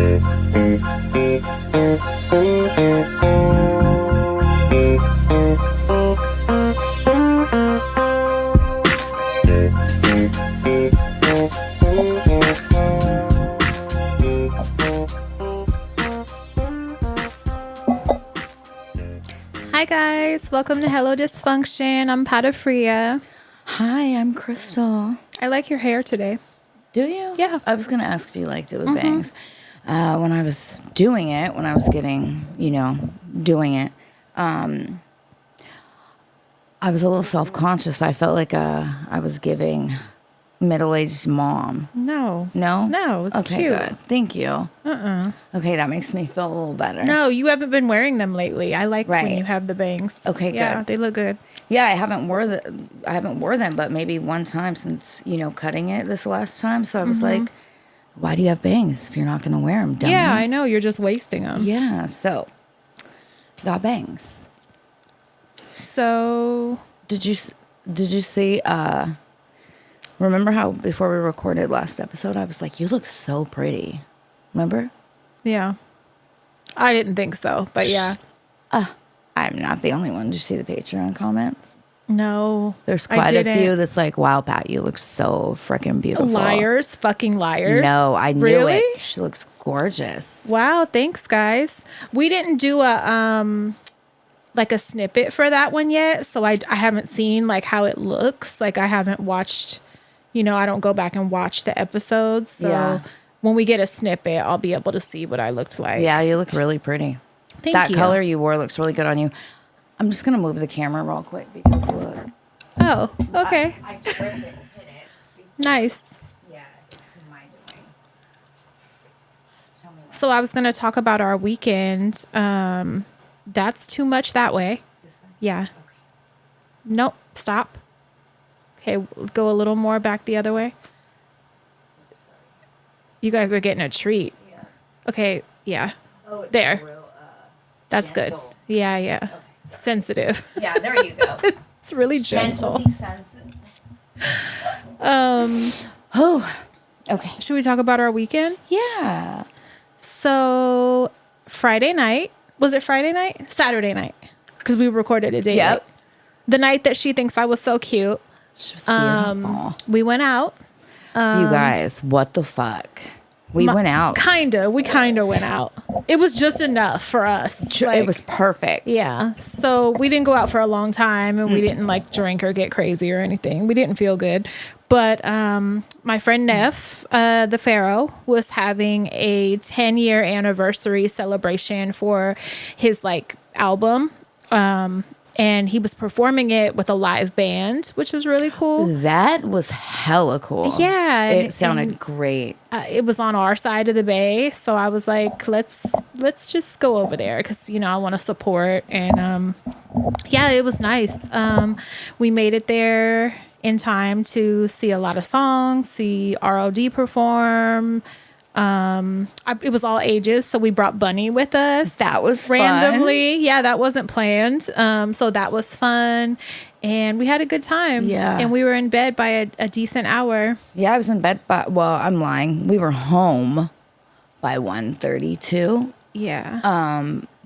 Hi guys, welcome to Hello Dysfunction. I'm Patafria. Hi, I'm Crystal. I like your hair today. Do you? Yeah. I was going to ask if you liked it with bangs. When I was doing it, when I was getting, doing it, I was a little self-conscious. I felt like I was giving middle-aged mom. No. No? No, it's okay, cute. Good. Thank you. Okay, that makes me feel a little better. No, you haven't been wearing them lately. I like when Right. you have the bangs. Okay, yeah, good. they look good. Yeah, I haven't wore them, but maybe one time since, cutting it this last time. So I was like, why do you have bangs if you're not going to wear them, dummy? Yeah, I know. You're just wasting them. Yeah, so got bangs. So Did you see remember how before we recorded last episode I was like, you look so pretty. Remember? yeah. I didn't think so, but yeah. I'm not the only one. Did you see the Patreon comments? No. There's I quite a didn't. few that's like, wow, Pat, you look so freaking beautiful. Liars, fucking liars. No, I knew Really? it. She looks gorgeous. Wow, thanks guys. We didn't do a like a snippet for that one yet, so I haven't seen like how it looks. Like I haven't watched, I don't go back and watch the episodes. So Yeah. when we get a snippet, I'll be able to see what I looked like. Yeah, you look really pretty. Thank that you. color you wore looks really good on you. I'm just gonna move the camera real quick because look. Oh, okay. I tripped and hit it. Nice. Yeah, it's my doing. Tell me what. So I was going to talk about our weekend. That's too much that way. This one? Yeah. Okay. Nope. Stop. Okay. Go a little more back the other way. Oops, sorry. You guys are getting a treat. Yeah. Okay. Yeah. Oh, it's There. real, That's gentle. good. Yeah. Yeah. Okay, sorry. Sensitive. Yeah, there you go. It's really gentle. Gently sensitive. Oh, okay. Should we talk about our weekend? Yeah. So Friday night, was it Friday night? Saturday night. Because we recorded a day Yep. late. The night that she thinks I was so cute. She was beautiful. We went out. You guys, what the fuck? We went out. We kind of went out. It was just enough for us. It was perfect. Yeah. So we didn't go out for a long time and we didn't like drink or get crazy or anything. We didn't feel good. But my friend Neff, the Pharaoh, was having a 10-year anniversary celebration for his like album. And he was performing it with a live band, which was really cool. That was hella cool. Yeah. It sounded great. It was on our side of the bay, so I was like, let's just go over there because I want to support. And yeah, it was nice. We made it there in time to see a lot of songs, see ROD perform. It was all ages, so we brought Bunny with us. That was randomly. Yeah, that wasn't planned. So that was fun, and we had a good time. Yeah, and we were in bed by a decent hour. Yeah, I was in bed well, I'm lying. We were home by 1:32. Yeah.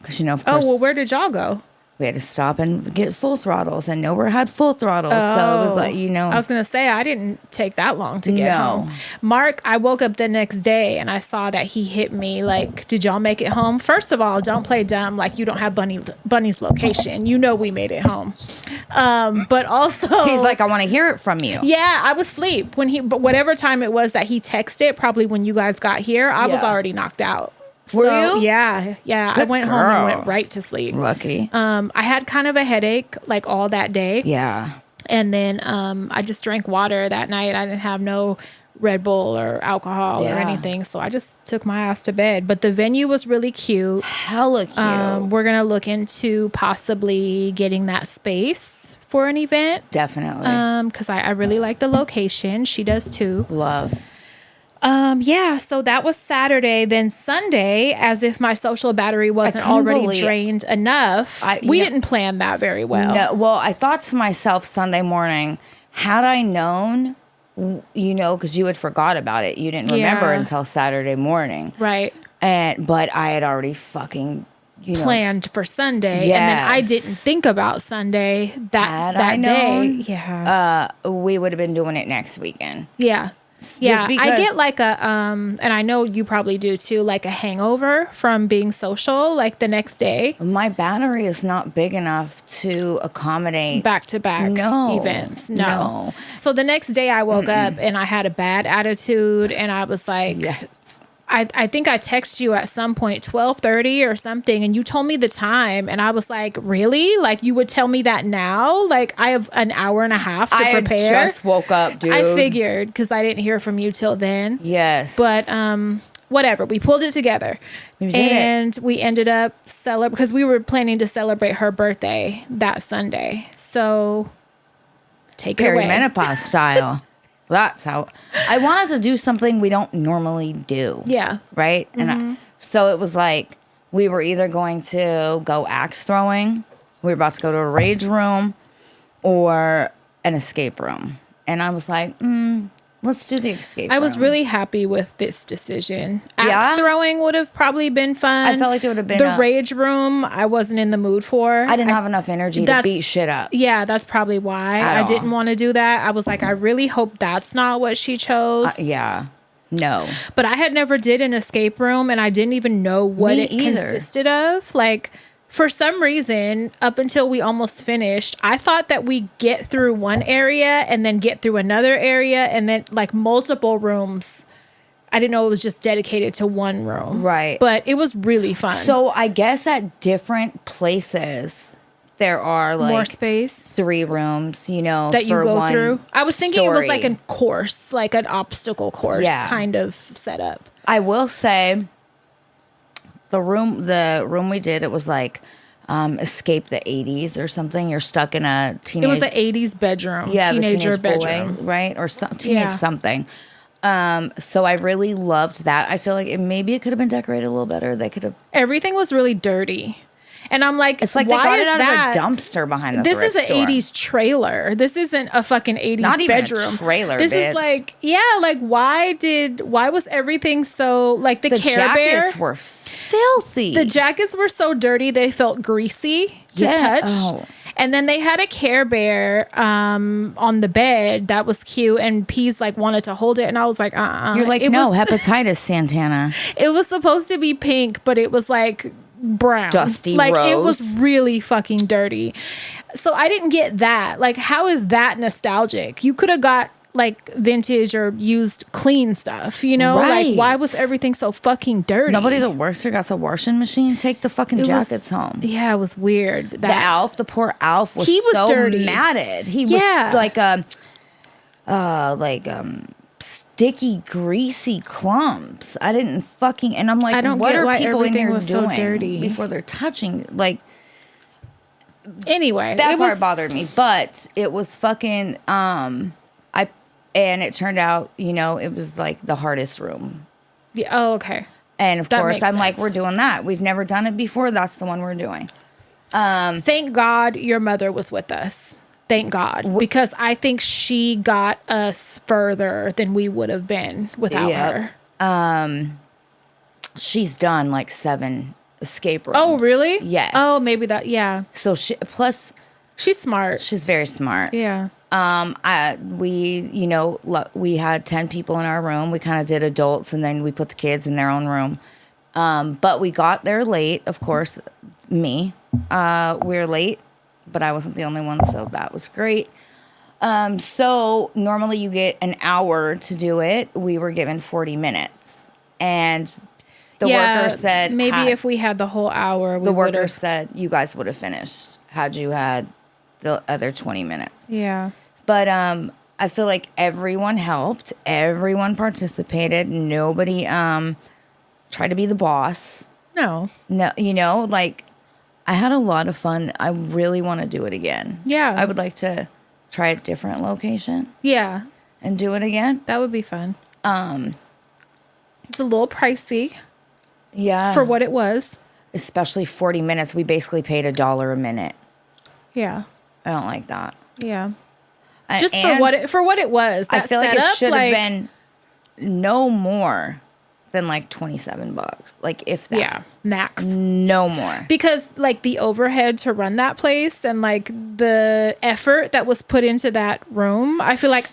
Because of course. Oh well, where did y'all go? We had to stop and get full throttles, and nowhere had full throttles. So it was like, I was going to say, I didn't take that long to get No. home. Mark, I woke up the next day and I saw that he hit me like, did y'all make it home? First of all, don't play dumb like you don't have Bunny's location. We made it home. But also... He's like, I want to hear it from you. Yeah, I was asleep. But whatever time it was that he texted, probably when you guys got here, I was already knocked out. Were you? Yeah. I went home and went right to sleep. Lucky. I had kind of a headache like all that day. Yeah. And then I just drank water that night. I didn't have no Red Bull or alcohol or anything. So I just took my ass to bed. But the venue was really cute. Hella cute. We're going to look into possibly getting that space for an event. Definitely. Because I really like the location. She does too. Love. Yeah, so that was Saturday. Then Sunday, as if my social battery wasn't already drained enough, we didn't plan that very well. No, well, I thought to myself Sunday morning, had I known, because you had forgot about it. You didn't remember until Saturday morning. Right. But I had already fucking, planned for Sunday, and then I didn't Yes. think about Sunday Had I that day. known, Yeah. we would have been doing it next weekend. Yeah. Just Yeah. I because- get like a and I know you probably do too, like a hangover from being social, like the next day. My battery is not big enough to accommodate Back to back No. events. No. So the next day I woke up and I had a bad attitude, and I was like, Yes. I think I texted you at some point, 12:30 or something, and you told me the time, and I was like, really? Like, you would tell me that now? Like, I have an hour and a half to I prepare. just woke up, dude. I figured, because I didn't hear from you till then. Yes. But whatever, we pulled it together. We did it. And we ended up because we were planning to celebrate her birthday that Sunday. So take it away. perimenopause style. That's how I wanted to do something we don't normally do. Yeah. Right. And so it was like we were either going to go axe throwing, we were about to go to a rage room, or an escape room. And I was like, let's do the escape room. I was really happy with this decision. Axe Yeah? throwing would have probably been fun. I felt like it would have been the rage room. I wasn't in the mood for. I didn't have enough energy to that's- beat shit up. Yeah, that's probably why At I all. didn't want to do that. I was like, I really hope that's not what she chose. Yeah. No. But I had never did an escape room, and I didn't even know what Me it either. consisted of. Like, for some reason, up until we almost finished, I thought that we get through one area and then get through another area and then like multiple rooms. I didn't know it was just dedicated to one room. Right. But it was really fun. So I guess at different places there are like more space 3 rooms, that you for go one through. I was thinking it was like story. a course, like an obstacle course Yeah. kind of setup. I will say the room we did, it was like escape the 80s or something. You're stuck in a It teenage was an 80s bedroom, the teenager teenage bedroom. boy, right? Or teenage Yeah. something. So I really loved that. I feel like maybe it could have been decorated a little better. They could have. Everything was really dirty. And I'm like, It's like why they got it is out that? of a dumpster behind the This thrift is an store. 80s trailer. This isn't a fucking 80s Not even a bedroom. trailer, This bitch. is like, like why was everything so like the The Care Bear? jackets were filthy. The jackets were so dirty they felt greasy to Yeah. touch. Oh. And then they had a Care Bear on the bed that was cute, and Peas like wanted to hold it, and I was like, You're like, It no, was, hepatitis, Santana. it was supposed to be pink, but it was like brown, Dusty like it was rose. really fucking dirty. So I didn't get that. Like, how is that nostalgic? You could have got like vintage or used clean stuff, Right. Like, why was everything so fucking dirty? Nobody that works here got a washing machine. Take the fucking It was- jackets home. Yeah, it was weird. The Alf, the poor Alf was, He was so dirty. matted. He Yeah. was like sticky, greasy clumps. I didn't fucking, and I'm like, I don't what get are why people in everything here was so doing dirty. before they're touching? Like Anyway, that it part was bothered me, but it was fucking. And it turned out, it was like the hardest room. yeah, oh, okay. And of That course, makes I'm like, sense. we're doing that. We've never done it before. That's the one we're doing. Thank God your mother was with us. Thank God, because I think she got us further than we would have been without Yep. her. She's done like 7 escape rooms. Oh, really? Yes. Oh, maybe that. Yeah, So plus she's smart. she's very smart. Yeah. We had 10 people in our room. We kind of did adults, and then we put the kids in their own room. But we got there late, of course. Me, we're late, but I wasn't the only one, so that was great. So normally you get an hour to do it. We were given 40 minutes, and the worker said maybe if we had the whole hour, we the would worker have. said you guys would have finished had you had the other 20 minutes. Yeah. But I feel like everyone helped. Everyone participated. Nobody tried to be the boss. No. No, like I had a lot of fun. I really want to do it again. Yeah. I would like to try a different location Yeah, and do it again. that would be fun. It's a little pricey Yeah. for what it was. Especially 40 minutes. We basically paid $1 a minute. Yeah. I don't like that. Yeah. And- Just and for what it was. I That feel like it setup, should have been no more than like $27. Like if that. Yeah, max. No more. Because like the overhead to run that place and like the effort that was put into that room, I feel like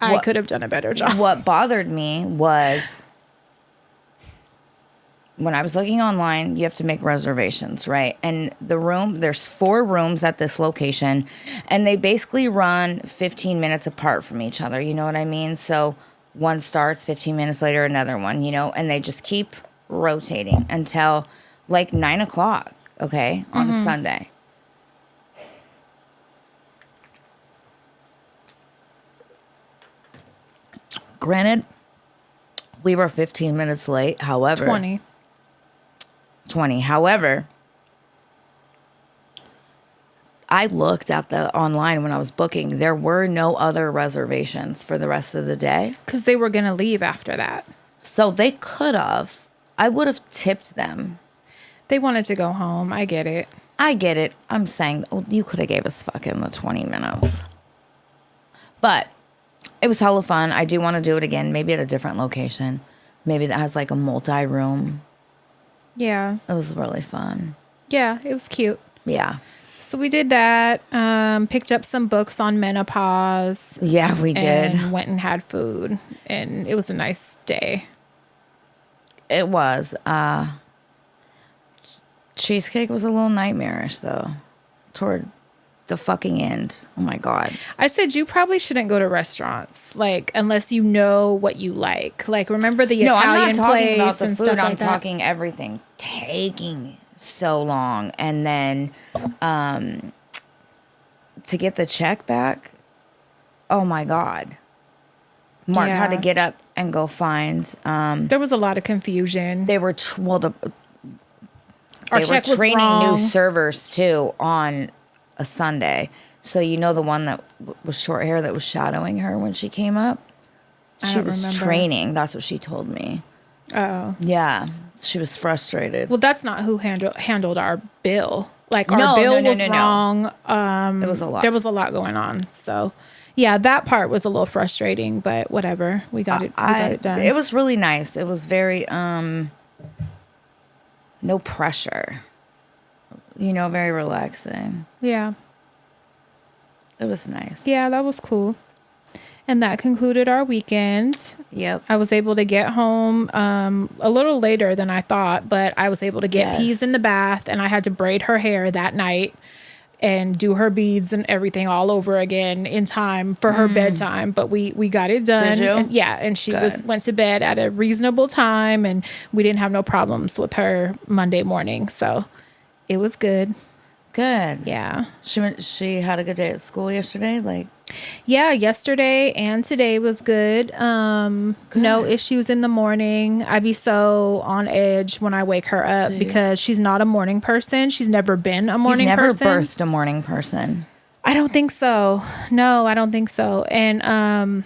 I could have done a better job. What bothered me was when I was looking online, you have to make reservations, right? And there's 4 rooms at this location, and they basically run 15 minutes apart from each other. You know what I mean? So one starts 15 minutes later, another one, and they just keep rotating until like 9 o'clock, okay, on a Sunday. Granted, we were 15 minutes late. However, 20. However, I looked at the online when I was booking. There were no other reservations for the rest of the day. Because they were going to leave after that. So they could have. I would have tipped them. They wanted to go home. I get it. I get it. I'm saying, you could have gave us fucking the 20 minutes. But it was hella fun. I do want to do it again. Maybe at a different location. Maybe that has like a multi-room. Yeah. It was really fun. Yeah, it was cute. Yeah. So we did that. Picked up some books on menopause. Yeah, we did. And went and had food. And it was a nice day. It was. Cheesecake was a little nightmarish, though. Toward the fucking end. Oh, my God. I said you probably shouldn't go to restaurants, like, unless you know what you like. Like, remember the Italian I'm not talking place about the and food. stuff I'm like that? talking everything. Taking so long. And then to get the check back, oh, my God. Mark had to get up and go find. There was a lot of confusion. They were Our check was training wrong. new servers too on a Sunday. So the one that was short hair that was shadowing her when she came up. She was training. That's what she told me. Oh. Yeah, she was frustrated. Well, that's not who handled our bill. Like our bill was wrong. It was a lot. There was a lot going on. So. Yeah, that part was a little frustrating, but whatever. We got it done. It was really nice. It was very no pressure. Very relaxing. Yeah. It was nice. Yeah, that was cool. And that concluded our weekend. Yep. I was able to get home a little later than I thought, but I was able to get peas in the bath, and I had to braid her hair that night and do her beads and everything all over again in time for her bedtime. But we got it done. Did you? And she went to bed at a reasonable time, and we didn't have no problems with her Monday morning. So it was good. Good. Yeah. She had a good day at school yesterday? Yeah, yesterday and today was good. No issues in the morning. I be so on edge when I wake her up because she's not a morning person. She's never been a morning person. Never birthed a morning person. I don't think so. No, I don't think so. And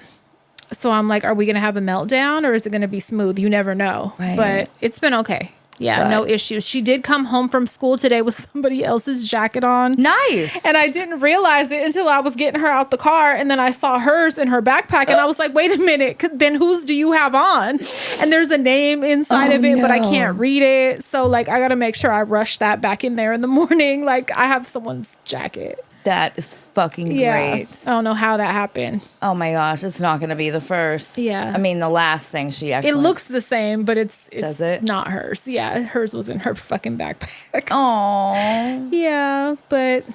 so I'm like, are we going to have a meltdown or is it going to be smooth? You never know. Right. But it's been okay. Yeah, Good. No issues. She did come home from school today with somebody else's jacket on. Nice. And I didn't realize it until I was getting her out the car. And then I saw hers in her backpack. And I was like, wait a minute. Then whose do you have on? And there's a name inside of it, but I can't read it. So, I got to make sure I rush that back in there in the morning. I have someone's jacket. That is fucking great. I don't know how that happened. Oh my gosh, it's not going to be the first. Yeah. I mean, the last thing she actually... It looks the same, but it's Does it? Not hers. Yeah, hers was in her fucking backpack. Oh. Yeah, but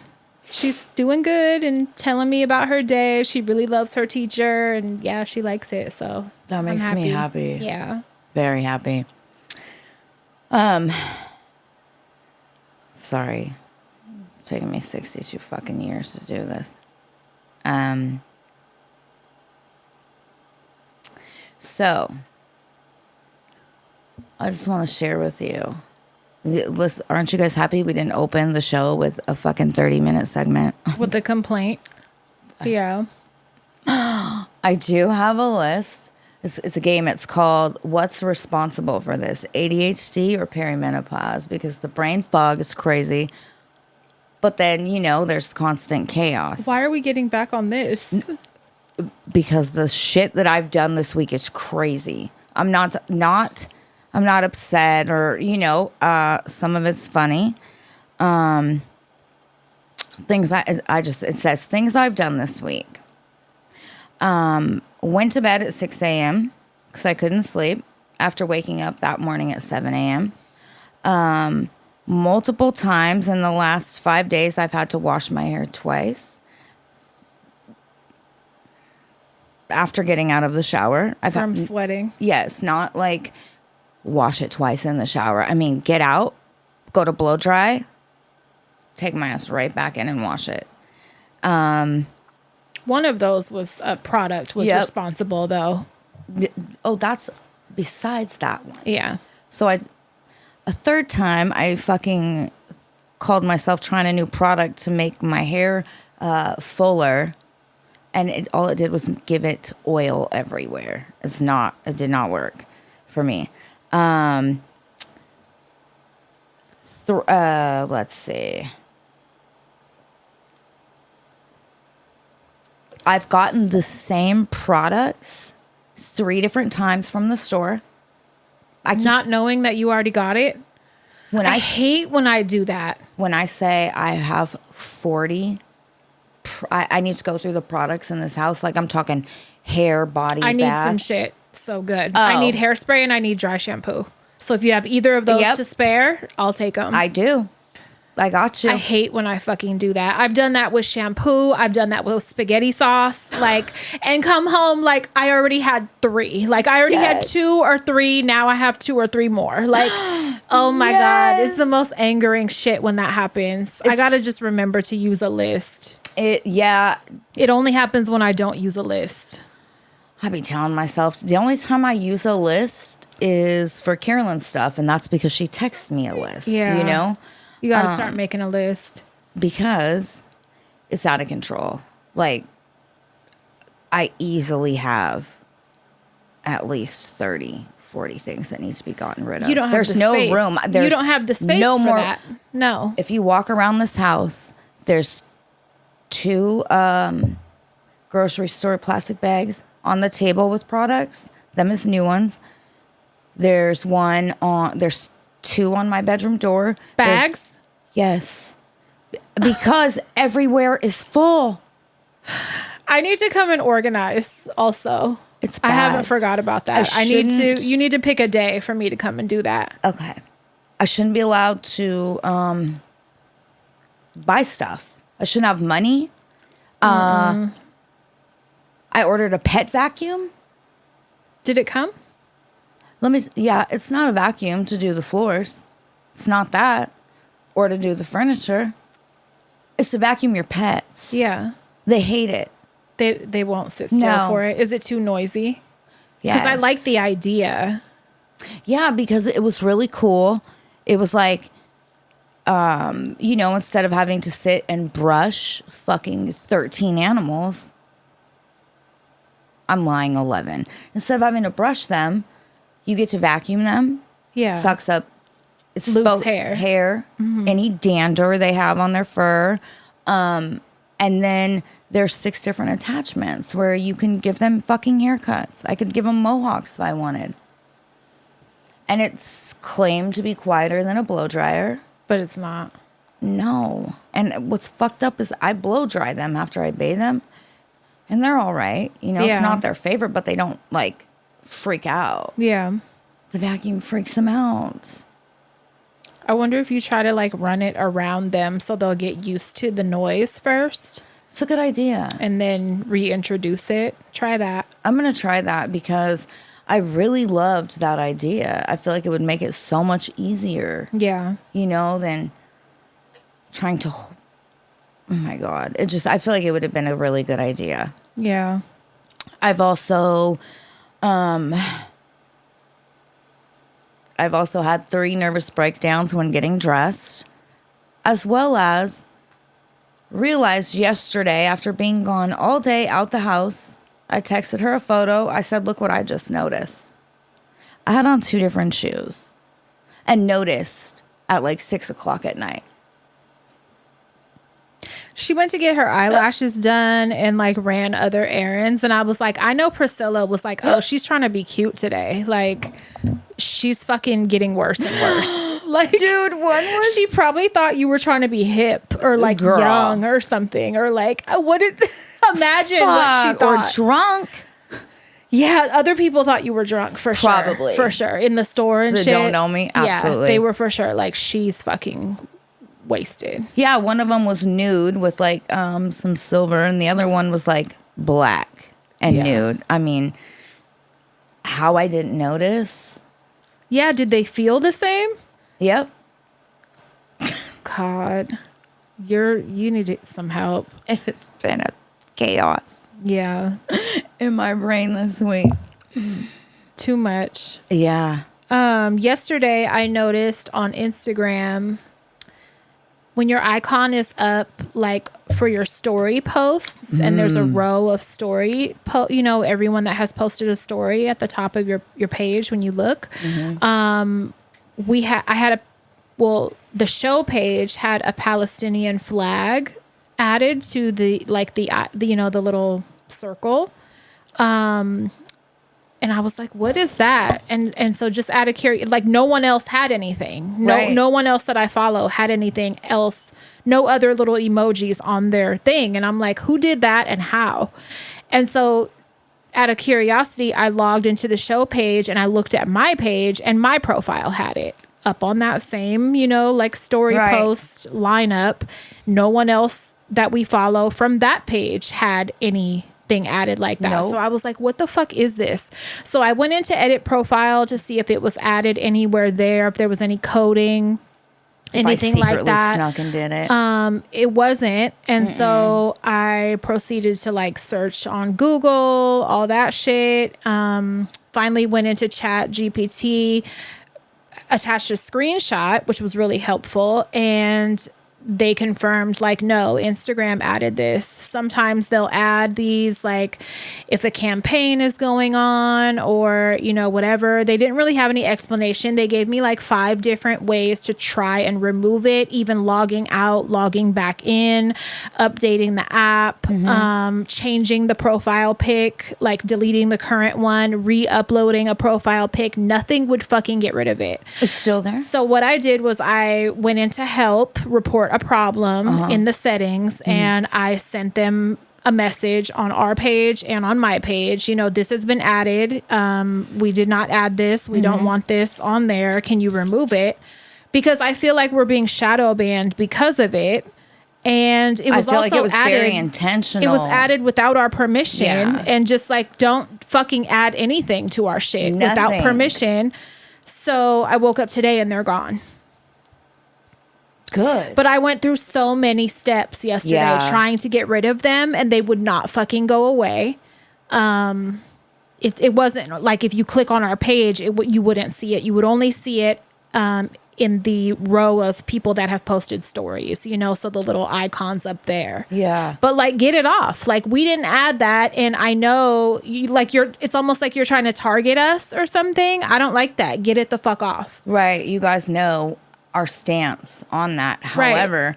she's doing good and telling me about her day. She really loves her teacher, and yeah, she likes it. So that makes me happy. Yeah. Very happy. Sorry. It's taken me 62 fucking years to do this. So, I just want to share with you. Listen, aren't you guys happy we didn't open the show with a fucking 30-minute segment? With the complaint. Yeah. I do have a list. It's a game. It's called What's Responsible for This? ADHD or perimenopause? Because the brain fog is crazy. But then, there's constant chaos. Why are we getting back on this? Because the shit that I've done this week is crazy. I'm not I'm not upset or, some of it's funny. It says things I've done this week. Went to bed at 6 a.m. because I couldn't sleep after waking up that morning at 7 a.m. Multiple times in the last 5 days, I've had to wash my hair twice. After getting out of the shower. From sweating. Yes, not like wash it twice in the shower. I mean, get out, go to blow dry, take my ass right back in and wash it. One of those was a product was responsible though. Oh, that's besides that one. Yeah. So a third time I fucking called myself trying a new product to make my hair fuller. And all it did was give it oil everywhere. It did not work for me. Let's see. I've gotten the same products 3 different times from the store. Not knowing that you already got it. I hate when I do that. When I say I have 40, I need to go through the products in this house. Like I'm talking hair, body, I need bath. some shit. So good. Oh. I need hairspray and I need dry shampoo. So if you have either of those to spare, I'll take them. I do. I got you. I hate when I fucking do that. I've done that with shampoo. I've done that with spaghetti sauce. And come home, I already had 3. I already had 2 or 3. Now I have 2 or 3 more. Oh my God. It's the most angering shit when that happens. I got to just remember to use a list. It only happens when I don't use a list. I be telling myself the only time I use a list is for Carolyn's stuff, and that's because she texts me a list. Yeah. You got to start making a list. Because it's out of control. I easily have at least 30, 40 things that need to be gotten rid of. You don't have There's the no space. room. You don't have the space no for more, that. No. If you walk around this house, there's 2 grocery store plastic bags on the table with products. Them is new ones. There's 2 on my bedroom door. Bags? Yes. Because everywhere is full. I need to come and organize also. It's bad. I haven't forgot about that. You need to pick a day for me to come and do that. Okay. I shouldn't be allowed to buy stuff. I shouldn't have money. I ordered a pet vacuum. Did it come? It's not a vacuum to do the floors. It's not that. Or to do the furniture. It's to vacuum your pets. Yeah. They hate it. They won't sit still for it. Is it too noisy? Yes. Because I like the idea. Yeah, because it was really cool. It was instead of having to sit and brush fucking 13 animals, I'm lying, 11. Instead of having to brush them, you get to vacuum them. Yeah. Sucks up loose hair. Any dander they have on their fur. And then there's 6 different attachments where you can give them fucking haircuts. I could give them mohawks if I wanted. And it's claimed to be quieter than a blow dryer. But it's not. No. And what's fucked up is I blow dry them after I bathe them. And they're all right. It's not their favorite, but they don't freak out. Yeah. The vacuum freaks them out. I wonder if you try to run it around them so they'll get used to the noise first. It's a good idea. And then reintroduce it. Try that. I'm going to try that because I really loved that idea. I feel like it would make it so much easier. Yeah. Than trying to... Oh my God. I feel like it would have been a really good idea. Yeah. I've also had 3 nervous breakdowns when getting dressed, as well as realized yesterday after being gone all day out the house, I texted her a photo. I said, look what I just noticed. I had on 2 different shoes and noticed at 6 o'clock at night. she went to get her eyelashes done and like ran other errands. And I was like, I know Priscilla was like, oh, she's trying to be cute today. Like, she's fucking getting worse and worse. Like, dude, she probably thought you were trying to be hip or like Girl. young or something, or like, what did imagine what she thought. Or drunk. Yeah, other people thought you were drunk for sure. Probably. For sure. In the store and That shit. don't know me? Absolutely. Yeah, they were for sure like, she's fucking wasted. Yeah, one of them was nude with like some silver, and the other one was like black and nude. I mean, how I didn't notice. Yeah, did they feel the same? Yep. God, you need some help. It's been a chaos. Yeah. In my brain this week. Too much. Yeah. Yesterday I noticed on Instagram when your icon is up like for your story posts and there's a row of story everyone that has posted a story at the top of your page when you look. The show page had a Palestinian flag added to the little circle. And I was like, what is that? And so just out of curiosity, like no one else had anything. No one else that I follow had anything else. No other little emojis on their thing. And I'm like, who did that and how? And so out of curiosity, I logged into the show page and I looked at my page and my profile had it up on that same, like story post lineup. No one else that we follow from that page had anything added like that. Nope. So I was like, what the fuck is this? So I went into edit profile to see if it was added anywhere there, if there was any coding, anything like that. Snuck and did it. It wasn't. And so I proceeded to like search on Google, all that shit. Finally went into Chat GPT, attached a screenshot, which was really helpful. And they confirmed like, no, Instagram added this. Sometimes they'll add these like if a campaign is going on or, whatever. They didn't really have any explanation. They gave me like 5 different ways to try and remove it, even logging out, logging back in, updating the app, changing the profile pic, like deleting the current one, re-uploading a profile pic. Nothing would fucking get rid of it. It's still there. So what I did was I went into help, report a problem in the settings, and I sent them a message on our page and on my page. This has been added. We did not add this. We don't want this on there. Can you remove it? Because I feel like we're being shadow banned because of it. And it was like it was very intentional. It was added without our permission, and just like, don't fucking add anything to our shit without permission. So I woke up today and they're gone. Good. But I went through so many steps yesterday trying to get rid of them, and they would not fucking go away. It wasn't like if you click on our page, you wouldn't see it. You would only see it in the row of people that have posted stories, so the little icons up there. Yeah. But like, get it off. Like, we didn't add that. And I know it's almost like you're trying to target us or something. I don't like that. Get it the fuck off. Right. You guys know our stance on that. However,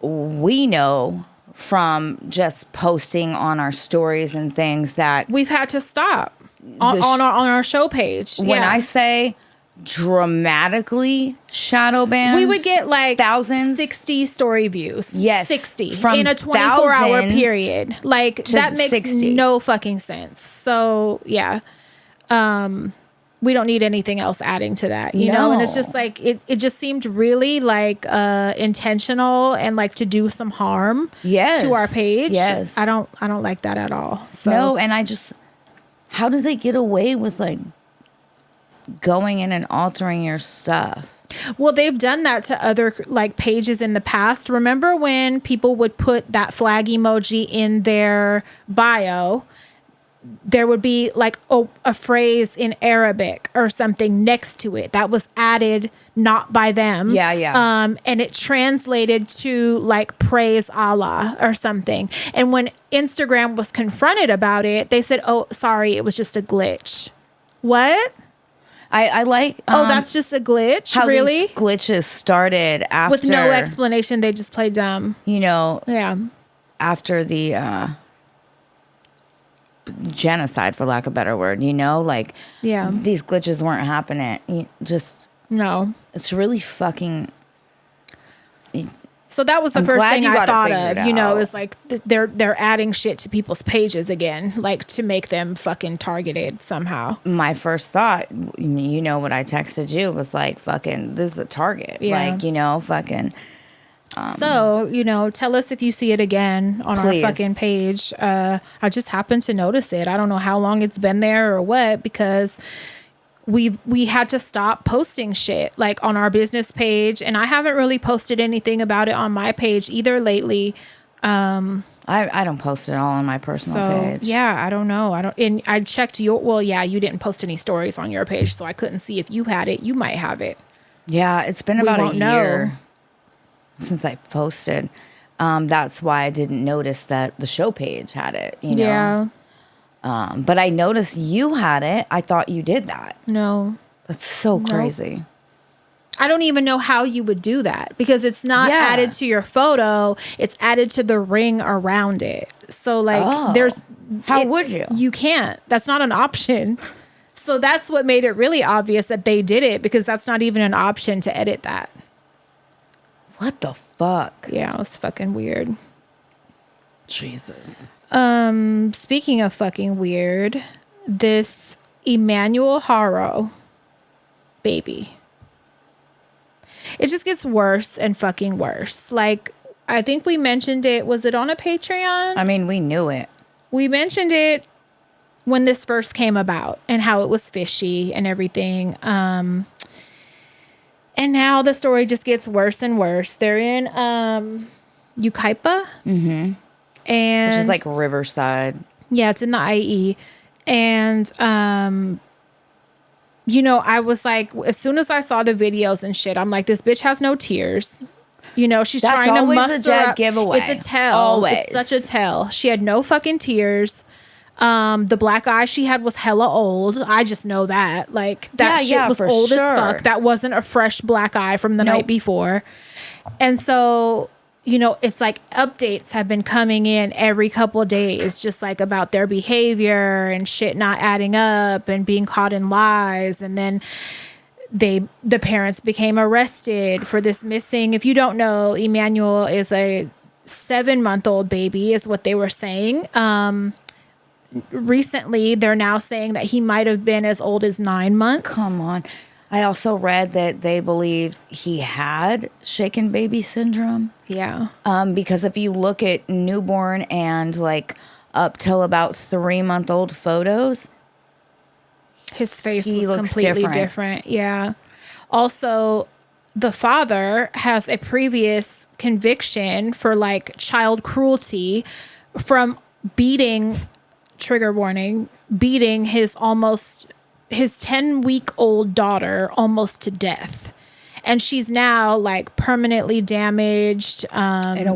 we know from just posting on our stories and things that we've had to stop on our show page. When I say dramatically shadow bans, we would get like thousands, 60 story views. Yes, 60 from in a 24-hour period. Like, that makes 60. no fucking sense. So yeah, we don't need anything else adding to that, know? And it's just like, it just seemed really like intentional and like to do some harm to our page. Yes. I don't like that at all. So no, and how do they get away with like going in and altering your stuff? Well, they've done that to other like pages in the past. Remember when people would put that flag emoji in their bio? There would be like a phrase in Arabic or something next to it that was added not by them. Yeah. And it translated to like praise Allah or something. And when Instagram was confronted about it, they said, "Oh, sorry, it was just a glitch." What? I like. That's just a glitch. How Really? these glitches started after, With no explanation, they just play dumb. you know, Yeah. after the genocide, for lack of a better word, you know, like Yeah. these glitches weren't happening. No. It's really fucking. So that was the I'm first glad thing you I got it thought figured of, you know, out. is like they're adding shit to people's pages again, like to make them fucking targeted somehow. My first thought, you know, what I texted you was like, fucking, this is a target. Yeah. Like, you know, fucking. So, you know, tell us if you see it again on Please. our fucking page. I just happened to notice it. I don't know how long it's been there or what, because we had to stop posting shit like on our business page, and I haven't really posted anything about it on my page either lately. I don't post it all on my personal page. Yeah, I don't know. And I checked you didn't post any stories on your page, so I couldn't see if you had it. You might have it. Yeah, it's been about a won't year know. since I posted. That's why I didn't notice that the show page had it, you know. Yeah. But I noticed you had it. I thought you did that. No. That's so crazy. I don't even know how you would do that, because it's not Yeah. added to your photo. It's added to the ring around it. So like How would you? You can't. That's not an option. So that's what made it really obvious that they did it, because that's not even an option to edit that. What the fuck? Yeah, it was fucking weird. Jesus. Speaking of fucking weird, this Emmanuel Haro baby. It just gets worse and fucking worse. Like, I think we mentioned it. Was it on a Patreon? I mean, we knew it. We mentioned it when this first came about and how it was fishy and everything. And now the story just gets worse and worse. They're in Ukaipa. Mm-hmm. And Which is like Riverside. yeah, it's in the IE. And you know, I was like, as soon as I saw the videos and shit, I'm like, this bitch has no tears. You know, she's That's trying to always a muster dead up. giveaway. It's a tell. Always. It's such a tell. She had no fucking tears. The black eye she had was hella old. I just know that. Like, that shit was for old as sure. fuck. That wasn't a fresh black eye from the night before. And so, you know, it's like updates have been coming in every couple of days, just like about their behavior and shit not adding up and being caught in lies. And then the parents became arrested for this missing. If you don't know, Emmanuel is a 7-month-old baby, is what they were saying. Recently, they're now saying that he might have been as old as 9 months. Come on. I also read that they believe he had shaken baby syndrome. Yeah. Because if you look at newborn and like up till about 3-month-old photos, His face he was looks completely different. different. Yeah. Also, the father has a previous conviction for like child cruelty from beating, trigger warning, beating his 10-week-old daughter almost to death. And she's now like permanently damaged, in a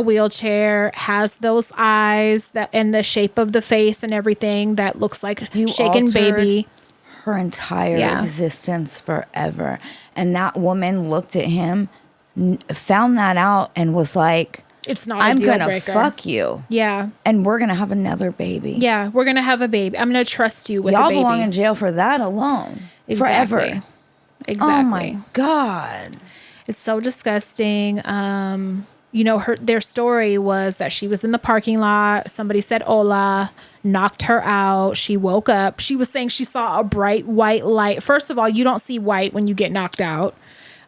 wheelchair. has those eyes that in the shape of the face and everything that looks like shaken altered baby. her entire existence forever. And that woman looked at him, found that out, and was like, It's not I'm a deal gonna breaker. fuck you. Yeah. And we're gonna have another baby. Yeah, we're going to have a baby. I'm going to trust you with Y'all a baby. belong in jail for that alone. Exactly. Forever. Exactly. Oh my God. It's so disgusting. You know, their story was that she was in the parking lot. Somebody said hola, knocked her out. She woke up. She was saying she saw a bright white light. First of all, you don't see white when you get knocked out.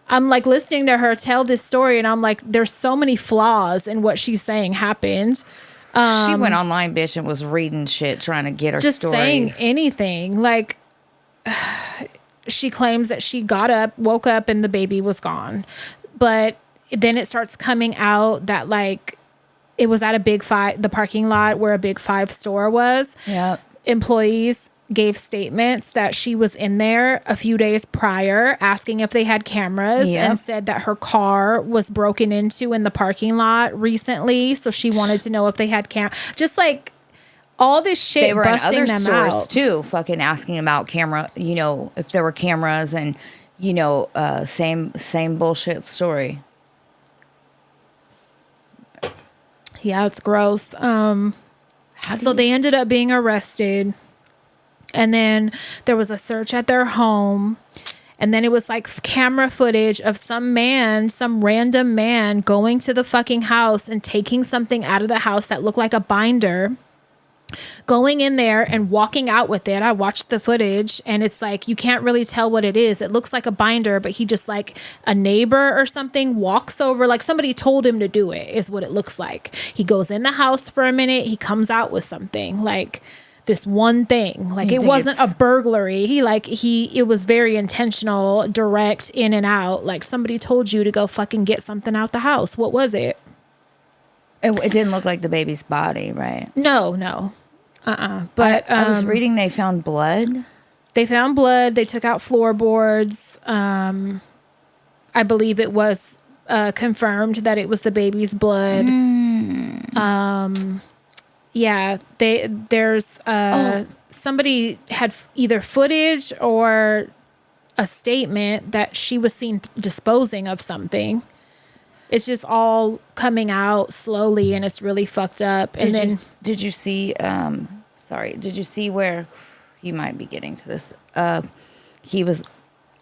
I'm like listening to her tell this story, and I'm like, there's so many flaws in what she's saying happened. She went online, bitch, and was reading shit, trying to get her Just story. saying anything. Like, she claims that she got up, woke up, and the baby was gone. But then it starts coming out that like it was at the parking lot where a Big Five store was. Yeah. Employees gave statements that she was in there a few days prior asking if they had cameras and said that her car was broken into in the parking lot recently. So she wanted to know if they had just like all this shit. They were in busting other them stores out. too, fucking asking about camera, if there were cameras and, same bullshit story. Yeah, it's gross. So they ended up being arrested. And then there was a search at their home. And then it was like camera footage of some random man going to the fucking house and taking something out of the house that looked like a binder, going in there and walking out with it. I watched the footage and it's like, you can't really tell what it is. It looks like a binder, but he just like a neighbor or something walks over, like somebody told him to do it, is what it looks like. He goes in the house for a minute. He comes out with something like this one thing. Like it wasn't a burglary. It was very intentional, direct in and out. Like somebody told you to go fucking get something out the house. What was it? It didn't look like the baby's body, right? No. But I was reading they found blood. They found blood. They took out floorboards. I believe it was confirmed that it was the baby's blood. Yeah, there's somebody had either footage or a statement that she was seen disposing of something. It's just all coming out slowly and it's really fucked up. Did you see did you see where you might be getting to this? He was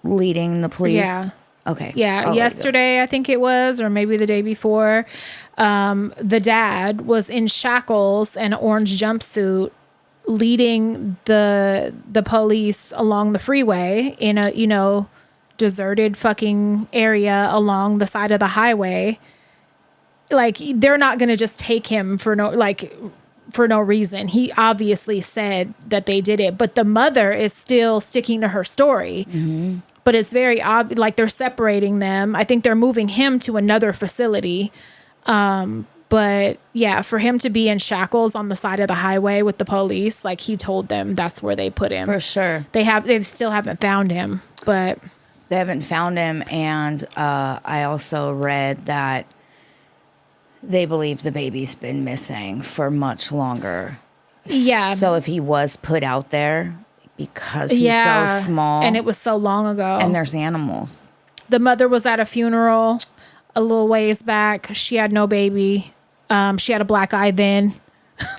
leading the police. Yeah. Okay. Yeah, yesterday I think it was, or maybe the day before. The dad was in shackles and an orange jumpsuit leading the police along the freeway in a, deserted fucking area along the side of the highway. Like they're not going to just take him for no reason. He obviously said that they did it, but the mother is still sticking to her story. Mm-hmm. But it's very obvious, like they're separating them. I think they're moving him to another facility. But yeah, for him to be in shackles on the side of the highway with the police, like he told them that's where they put him. For sure. They still haven't found him, but they haven't found him. And I also read that they believe the baby's been missing for much longer. Yeah. So if he was put out there because he's so small. And it was so long ago. And there's animals. The mother was at a funeral a little ways back. She had no baby. She had a black eye then.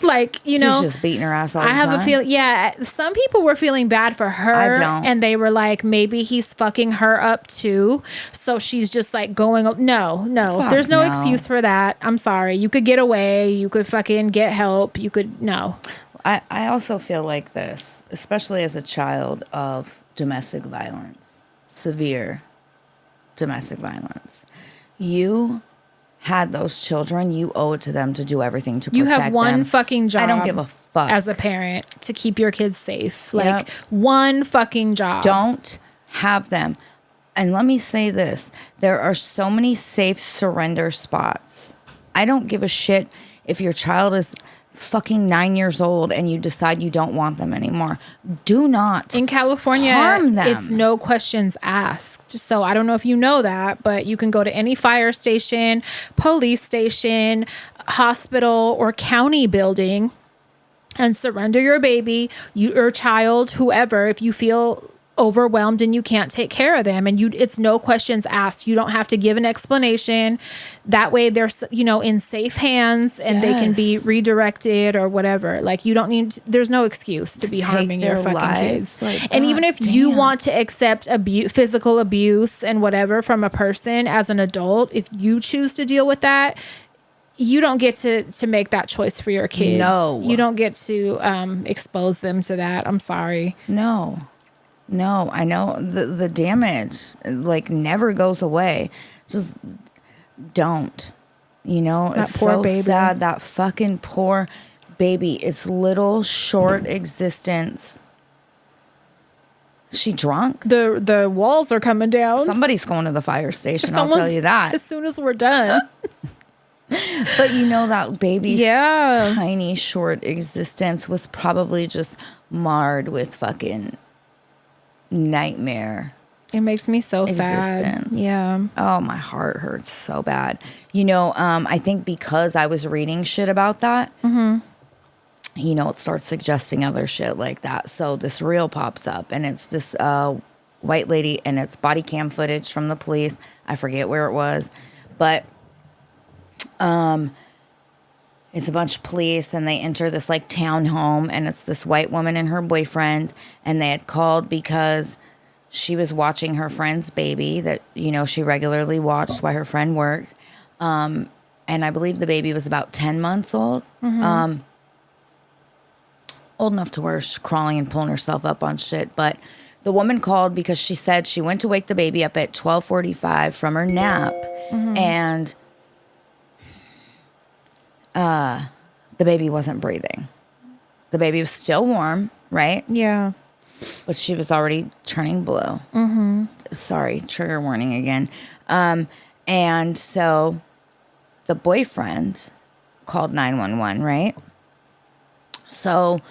He's just beating her ass all the time. I have a feeling, some people were feeling bad for her. I don't. And they were like, maybe he's fucking her up too. So she's just like going, no, there's no excuse for that. I'm sorry. You could get away. You could fucking get help. You could, no. I also feel like this, especially as a child of domestic violence, severe domestic violence. You had those children, you owe it to them to do everything to protect them. You have one fucking job. I don't give a fuck. As a parent, to keep your kids safe. Like, one fucking job. Don't have them. And let me say this. There are so many safe surrender spots. I don't give a shit if your child is fucking 9 years old and you decide you don't want them anymore. Do not in California harm them. It's no questions asked. So I don't know if you know that, but you can go to any fire station, police station, hospital, or county building and surrender your baby, your child, whoever, if you feel overwhelmed and you can't take care of them, and it's no questions asked. You don't have to give an explanation. That way they're in safe hands and they can be redirected or whatever. Like, you don't need there's no excuse to be harming your fucking kids. And even if you want to accept physical abuse and whatever from a person as an adult, if you choose to deal with that, you don't get to make that choice for your kids. No, you don't get to expose them to that. I'm sorry. No, I know the damage never goes away. Just don't. It's poor so baby. sad. That fucking poor baby. Its little short existence. She drunk? The walls are coming down. Somebody's going to the fire station, I'll tell you that. As soon as we're done. But that baby's tiny short existence was probably just marred with fucking nightmare. It makes me so sad. Yeah. Oh, my heart hurts so bad. I think because I was reading shit about that, it starts suggesting other shit like that. So this reel pops up, and it's this white lady, and it's body cam footage from the police. I forget where it was, but it's a bunch of police, and they enter this like townhome, and it's this white woman and her boyfriend, and they had called because she was watching her friend's baby that, she regularly watched while her friend worked. And I believe the baby was about 10 months old. Old enough to where she's crawling and pulling herself up on shit. But the woman called because she said she went to wake the baby up at 12:45 from her nap, and the baby wasn't breathing. The baby was still warm, right? Yeah. But she was already turning blue. Sorry, trigger warning again. And so the boyfriend called 911, right? So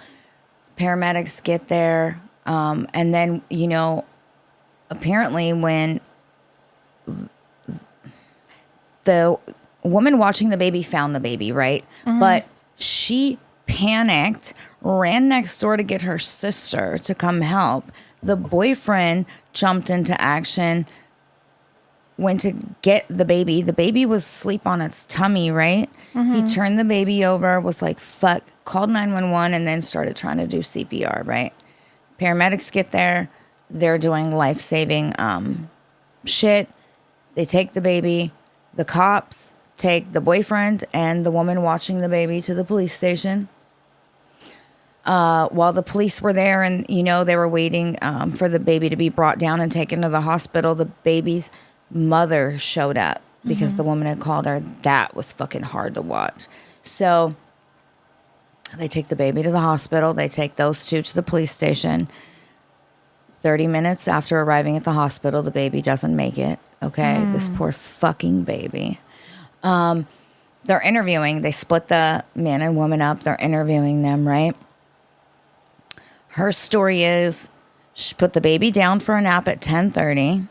paramedics get there. And then, apparently when the woman watching the baby found the baby, right? But she panicked, ran next door to get her sister to come help. The boyfriend jumped into action, went to get the baby. The baby was asleep on its tummy, right? He turned the baby over, was like, fuck, called 911, and then started trying to do CPR, right? Paramedics get there. They're doing life-saving shit. They take the baby. The cops take the boyfriend and the woman watching the baby to the police station. While the police were there and, they were waiting for the baby to be brought down and taken to the hospital, the baby's mother showed up because the woman had called her. That was fucking hard to watch. So they take the baby to the hospital. They take those two to the police station. 30 minutes after arriving at the hospital, the baby doesn't make it. Okay, this poor fucking baby. They're interviewing. They split the man and woman up. They're interviewing them, right? Her story is she put the baby down for a nap at 10:30.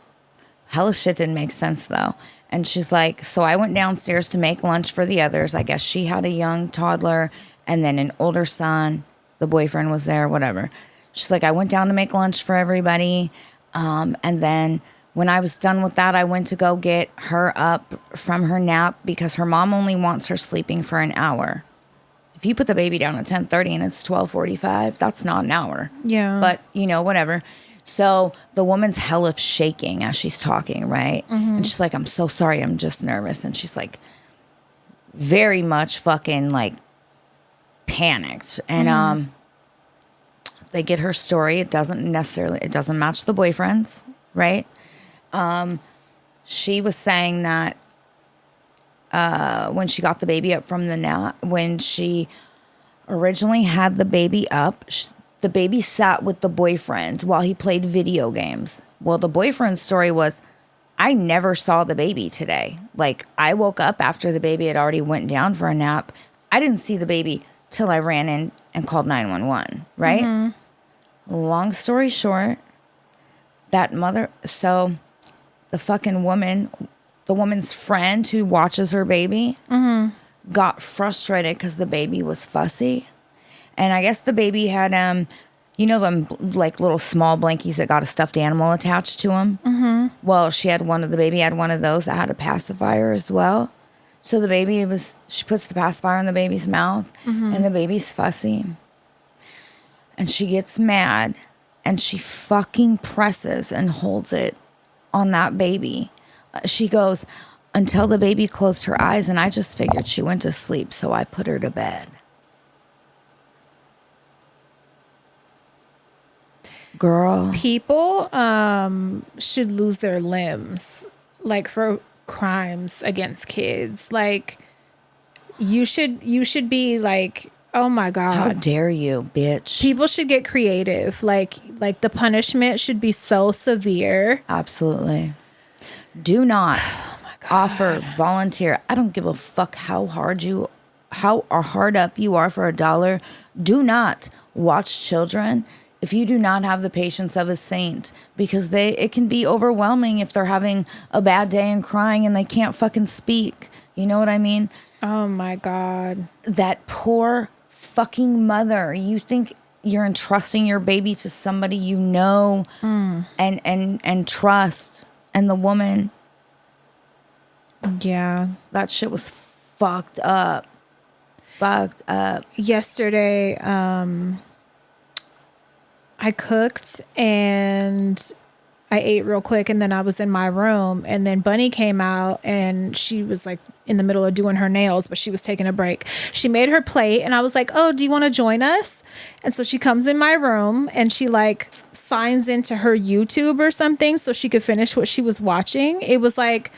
Hella shit didn't make sense though. And she's like, so I went downstairs to make lunch for the others. I guess she had a young toddler and then an older son. The boyfriend was there, whatever. She's like, I went down to make lunch for everybody. And then when I was done with that, I went to go get her up from her nap because her mom only wants her sleeping for an hour. If you put the baby down at 10:30 and it's 12:45, that's not an hour. Yeah. But, whatever. So the woman's hella shaking as she's talking, right? And she's like, I'm so sorry. I'm just nervous. And she's like very much fucking like panicked. And they get her story. It doesn't match the boyfriend's, right? She was saying that when she got the baby up from the nap, when she originally had the baby up, the baby sat with the boyfriend while he played video games. Well, the boyfriend's story was, I never saw the baby today. Like, I woke up after the baby had already went down for a nap. I didn't see the baby till I ran in and called 911, right? Long story short, so the fucking woman, the woman's friend who watches her baby, got frustrated because the baby was fussy. And I guess the baby had, them like little small blankies that got a stuffed animal attached to them. Well, the baby had one of those that had a pacifier as well. So she puts the pacifier in the baby's mouth and the baby's fussy. And she gets mad and she fucking presses and holds it on that baby. She goes, until the baby closed her eyes, and I just figured she went to sleep, so I put her to bed. Girl. People should lose their limbs, like for crimes against kids. Like you should be like, oh my God. How dare you, bitch. People should get creative. Like the punishment should be so severe. Absolutely. Do not offer, volunteer. I don't give a fuck how hard up you are for $1. Do not watch children if you do not have the patience of a saint, because it can be overwhelming if they're having a bad day and crying and they can't fucking speak. You know what I mean? Oh my God. That poor fucking mother. You think you're entrusting your baby to somebody you know and trust. And the woman, Yeah. that shit was fucked up. Fucked up. Yesterday, I cooked and I ate real quick, and then I was in my room, and then Bunny came out, and she was like in the middle of doing her nails, but she was taking a break. She made her plate, and I was like, oh, do you want to join us? And so she comes in my room, and she like signs into her YouTube or something so she could finish what she was watching. It was like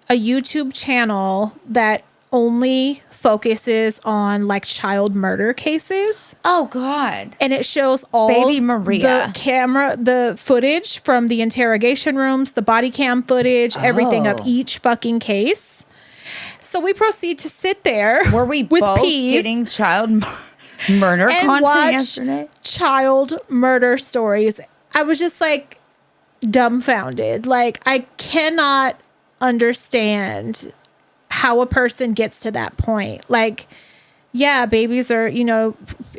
a YouTube channel that only focuses on like child murder cases. Oh God. And it shows all Baby Maria. the footage from the interrogation rooms, the body cam footage, everything of each fucking case. So we proceed to sit there. Were we with both peas getting child murder and content watch yesterday? child murder stories? I was just like dumbfounded. Like, I cannot understand how a person gets to that point. Like, yeah, babies are,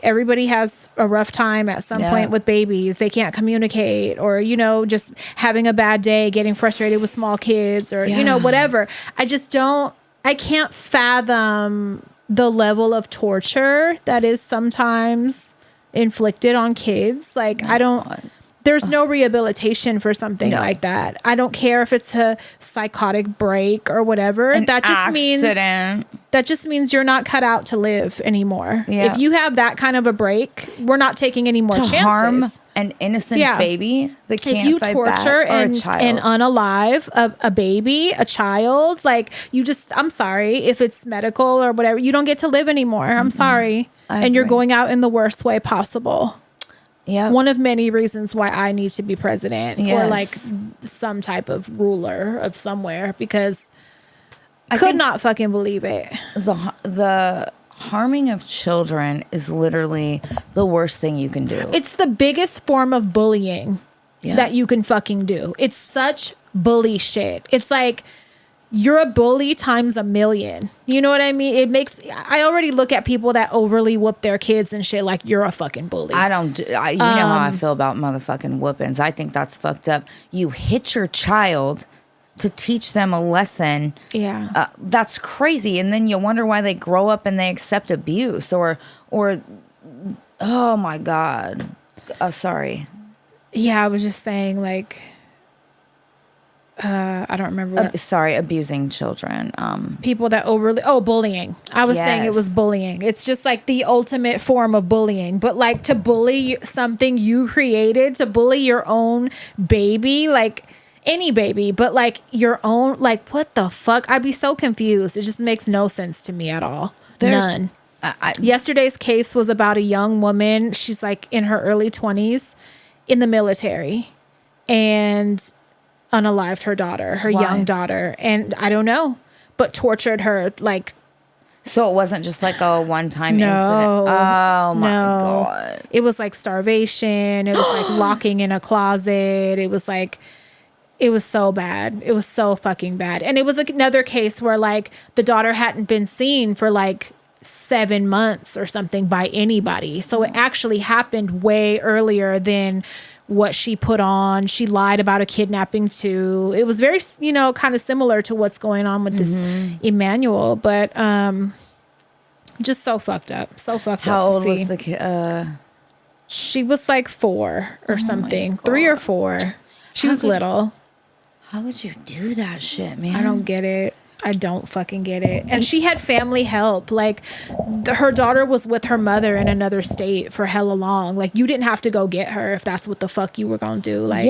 everybody has a rough time at some point with babies. They can't communicate, or, just having a bad day, getting frustrated with small kids, or, whatever. I can't fathom the level of torture that is sometimes inflicted on kids. Like, there's no rehabilitation for something like that. I don't care if it's a psychotic break or whatever. That just means you're not cut out to live anymore. Yeah. If you have that kind of a break, we're not taking any more chances. Harm an innocent baby that can't if you fight torture back, or a child. and unalive a baby, a child, like, I'm sorry, if it's medical or whatever, you don't get to live anymore. I'm sorry. And you're going out in the worst way possible. Yeah. One of many reasons why I need to be president or like some type of ruler of somewhere, because I could not fucking believe it. The harming of children is literally the worst thing you can do. It's the biggest form of bullying that you can fucking do. It's such bully shit. It's like, you're a bully times a million. You know what I mean? I already look at people that overly whoop their kids and shit like, you're a fucking bully. You know how I feel about motherfucking whoopings. I think that's fucked up. You hit your child to teach them a lesson. Yeah. That's crazy. And then you wonder why they grow up and they accept abuse or oh my God. Sorry. Yeah, I was just saying, like, I don't remember. Abusing children. People that bullying. I was saying it was bullying. It's just like the ultimate form of bullying. But like, to bully something you created, to bully your own baby, like any baby, but like your own, like, what the fuck? I'd be so confused. It just makes no sense to me at all. None. Yesterday's case was about a young woman. She's like in her early 20s in the military, and unalived her daughter, her young daughter, and I don't know, but tortured her like. So it wasn't just like a one-time incident. Oh my God! It was like starvation. It was like locking in a closet. It was so bad. It was so fucking bad. And it was like another case where like the daughter hadn't been seen for like 7 months or something by anybody. So it actually happened way earlier than what she put on. She lied about a kidnapping too. It was very, kind of similar to what's going on with this Emmanuel, but just so fucked up. So fucked up. How old was the kid? She was like 4 or something, 3 or 4. She was little. How would you do that shit, man? I don't get it. I don't fucking get it. And she had family help. Like, her daughter was with her mother in another state for hella long. Like, you didn't have to go get her if that's what the fuck you were gonna do. Like,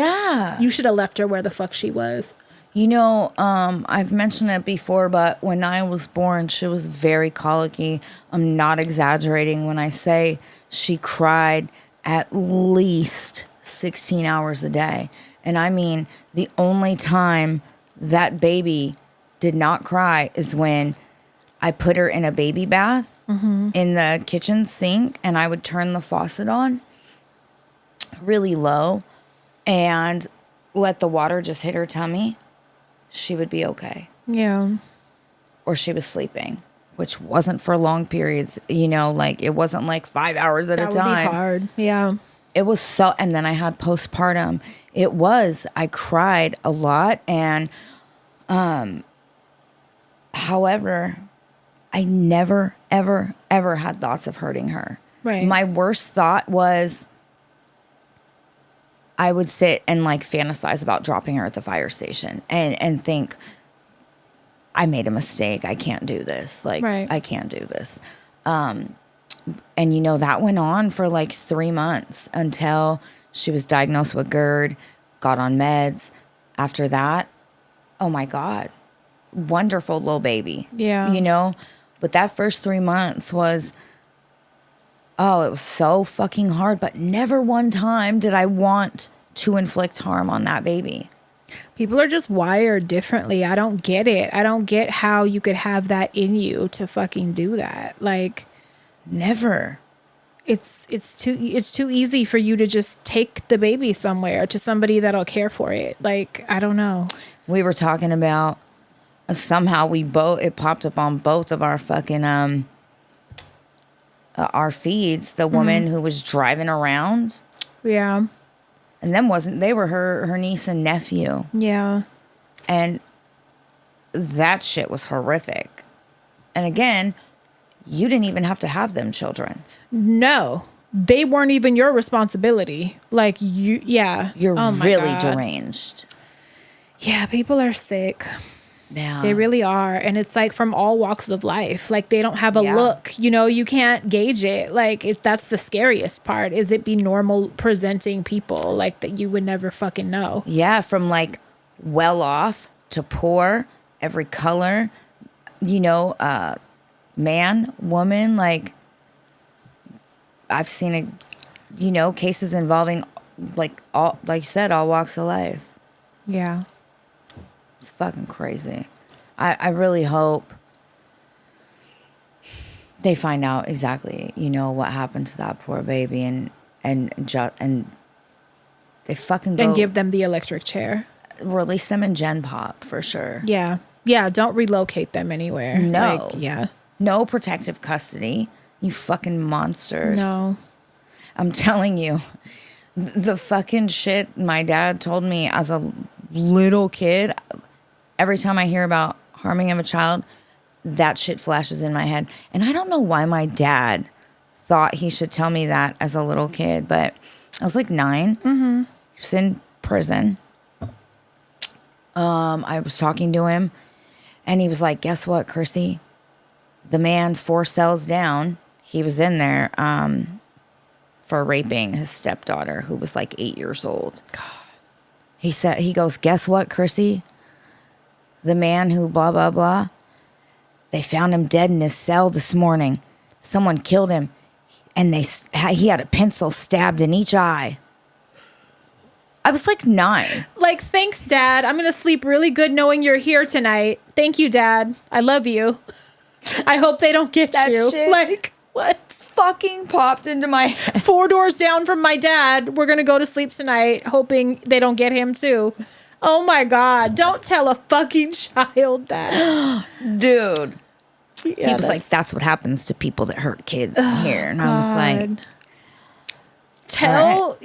you should have left her where the fuck she was. I've mentioned it before, but when I was born, she was very colicky. I'm not exaggerating when I say she cried at least 16 hours a day. And I mean, the only time that baby did not cry is when I put her in a baby bath in the kitchen sink, and I would turn the faucet on really low and let the water just hit her tummy. She would be okay. Yeah. Or she was sleeping. which wasn't for long periods, like it wasn't like 5 hours at a That would time. be hard. Yeah. It was so, and then I had postpartum. I cried a lot. And, however, I never, ever, ever had thoughts of hurting her. Right. My worst thought was I would sit and like fantasize about dropping her at the fire station and think, I made a mistake. I can't do this. Like, right. I can't do this. And that went on for like 3 months until she was diagnosed with GERD, got on meds. After that, oh my God, wonderful little baby. Yeah. But that first 3 months was, it was so fucking hard. But never one time did I want to inflict harm on that baby. People are just wired differently. I don't get it. I don't get how you could have that in you to fucking do that. Like, never. It's too easy for you to just take the baby somewhere to somebody that'll care for it. Like, I don't know. We were talking about somehow it popped up on both of our fucking our feeds. The woman who was driving around. Yeah. And they were her niece and nephew. Yeah. And that shit was horrific. And again, you didn't even have to have them children. No, they weren't even your responsibility. Like yeah. You're Oh my really God. deranged. Yeah, people are sick. Yeah. They really are. And it's like from all walks of life. Like they don't have a look, you can't gauge it. Like that's the scariest part is it be normal presenting people like that you would never fucking know. Yeah. From like well off to poor, every color, man, woman, like I've seen it, cases involving like you said, all walks of life. Yeah. It's fucking crazy. I really hope they find out exactly, what happened to that poor baby and they fucking go And give them the electric chair. release them in Gen Pop for sure. Yeah. Yeah. Don't relocate them anywhere. No. Yeah. No protective custody. You fucking monsters. No. I'm telling you, the fucking shit my dad told me as a little kid, every time I hear about harming of a child, that shit flashes in my head. And I don't know why my dad thought he should tell me that as a little kid, but I was like 9. Mm-hmm. He was in prison. I was talking to him, and he was like, guess what, Chrissy? The man 4 cells down, he was in there for raping his stepdaughter, who was like 8 years old. God. He goes, guess what, Chrissy? The man who blah, blah, blah, they found him dead in his cell this morning. Someone killed him, and he had a pencil stabbed in each eye. I was like 9. Like, thanks, Dad. I'm going to sleep really good knowing you're here tonight. Thank you, Dad. I love you. I hope they don't get That you. shit Like, what? fucking popped into my head. 4 doors down from my dad. We're going to go to sleep tonight, hoping they don't get him, too. Oh, my God. Don't tell a fucking child that. Dude. Yeah, He was like, that's what happens to people that hurt kids here. And I was like, tell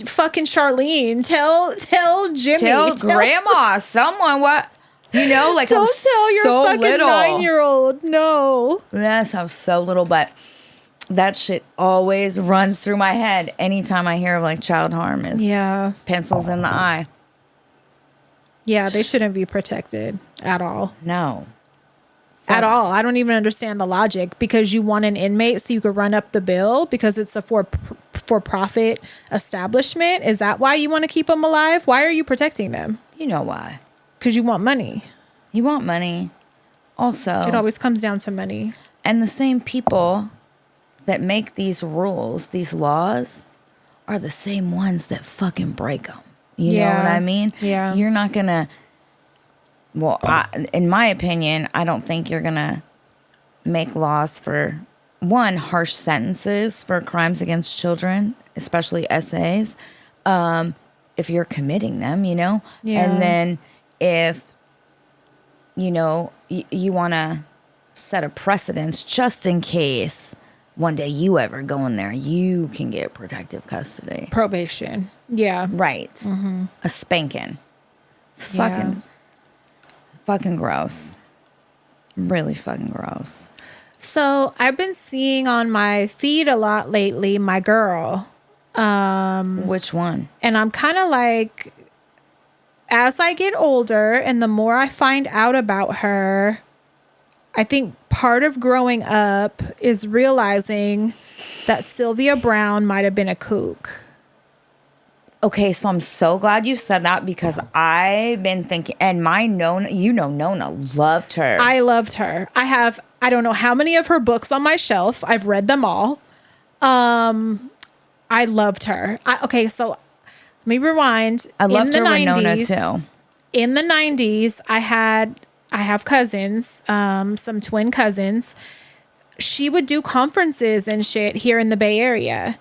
fucking Charlene. Tell Jimmy. tell grandma, someone what, like Don't I was tell your so fucking little. 9-year-old. No. Yes, I was so little, but that shit always runs through my head anytime I hear of like child harm is Yeah. pencils in the eye. Yeah, they shouldn't be protected at all. No. At all. I don't even understand the logic because you want an inmate so you could run up the bill because it's a for-profit establishment. Is that why you want to keep them alive? Why are you protecting them? You know why. Because you want money. You want money. Also, It always comes down to money. and the same people that make these rules, these laws, are the same ones that fucking break them. You know what I mean? Yeah. You're not going to, well, in my opinion, I don't think you're going to make laws for, one, harsh sentences for crimes against children, especially SAs, if you're committing them, Yeah. And then if, you want to set a precedence just in case one day you ever go in there, you can get protective custody. Probation. Yeah. Right. A spanking. It's fucking gross. Really fucking gross. So I've been seeing on my feed a lot lately, my girl. Which one? And I'm kind of like, as I get older and the more I find out about her, I think part of growing up is realizing that Sylvia Brown might have been a kook. Okay, so I'm so glad you said that because I've been thinking, and Nona loved her. I loved her. I don't know how many of her books on my shelf. I've read them all. I loved her. Okay, so let me rewind. I loved her with Nona too. In the 90s, I have cousins, some twin cousins. She would do conferences and shit here in the Bay Area.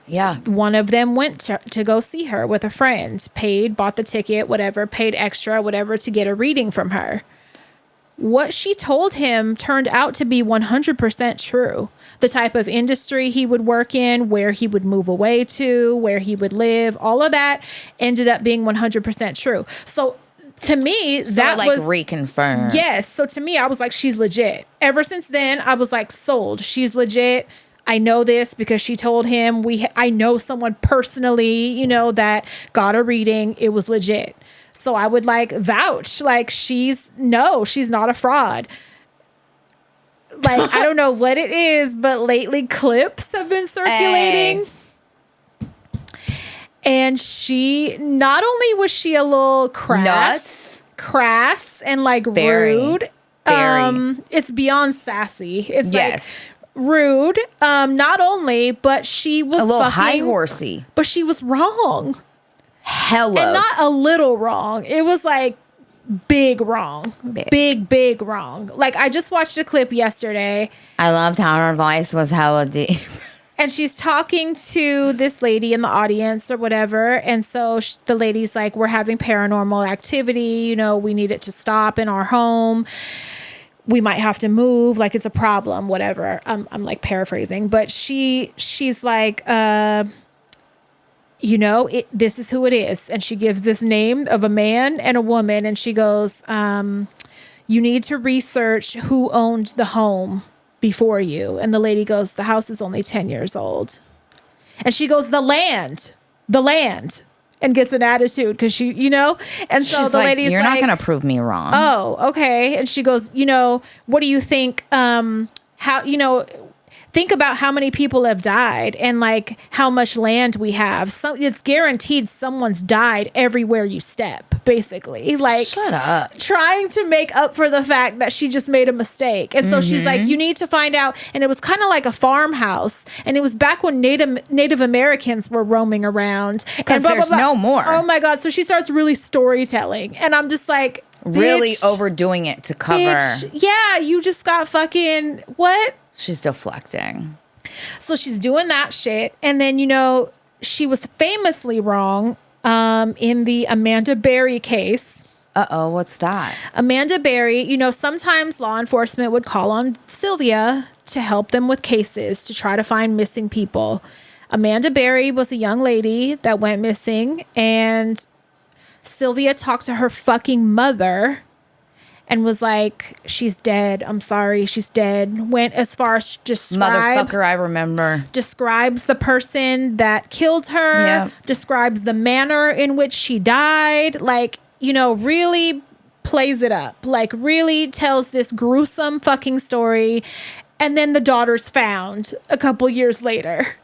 Yeah. One of them went to go see her with a friend, bought the ticket, whatever, paid extra, whatever, to get a reading from her. What she told him turned out to be 100% true. The type of industry he would work in, where he would move away to, where he would live, all of that ended up being 100% true. So to me, that was reconfirmed. Yes. So to me, I was like, she's legit. Ever since then, I was like, sold. She's legit. I know this because she told him. I know someone personally, that got a reading. It was legit. So I would like vouch, like she's not a fraud. Like, I don't know what it is, but lately clips have been circulating. And she, not only was she a little crass and like rude. It's beyond sassy. It's like rude. Not only, but she was a little high horsey. But she was wrong. Hella. And not a little wrong. It was like big wrong. Big wrong. Like, I just watched a clip yesterday. I loved how her voice was hella deep. And she's talking to this lady in the audience or whatever. And so the lady's like, we're having paranormal activity. We need it to stop in our home. We might have to move. Like, it's a problem, whatever. I'm like paraphrasing. But she's like, this is who it is. And she gives this name of a man and a woman. And she goes, you need to research who owned the home before you. And the lady goes, the house is only 10 years old. And she goes, the land, and gets an attitude because she, and so she's the lady's you're like, not going to prove me wrong. Oh, okay. And she goes, what do you think, think about how many people have died and like how much land we have. So it's guaranteed someone's died everywhere you step, basically. Like, shut up. Trying to make up for the fact that she just made a mistake. And so she's like, you need to find out. And it was kind of like a farmhouse. And it was back when Native Americans were roaming around. Because there's no more. Oh my God. So she starts really storytelling. And I'm just like, really overdoing it to cover. Bitch, yeah, you just got fucking what? She's deflecting. So she's doing that shit. And then, she was famously wrong in the Amanda Berry case. Uh-oh, what's that? Amanda Berry, sometimes law enforcement would call on Sylvia to help them with cases to try to find missing people. Amanda Berry was a young lady that went missing, and Sylvia talked to her fucking mother and was like, she's dead. I'm sorry, she's dead. Went as far as motherfucker, I remember. Describes the person that killed her. Yeah. Describes the manner in which she died. Like, really plays it up. Like, really tells this gruesome fucking story. And then the daughter's found a couple years later.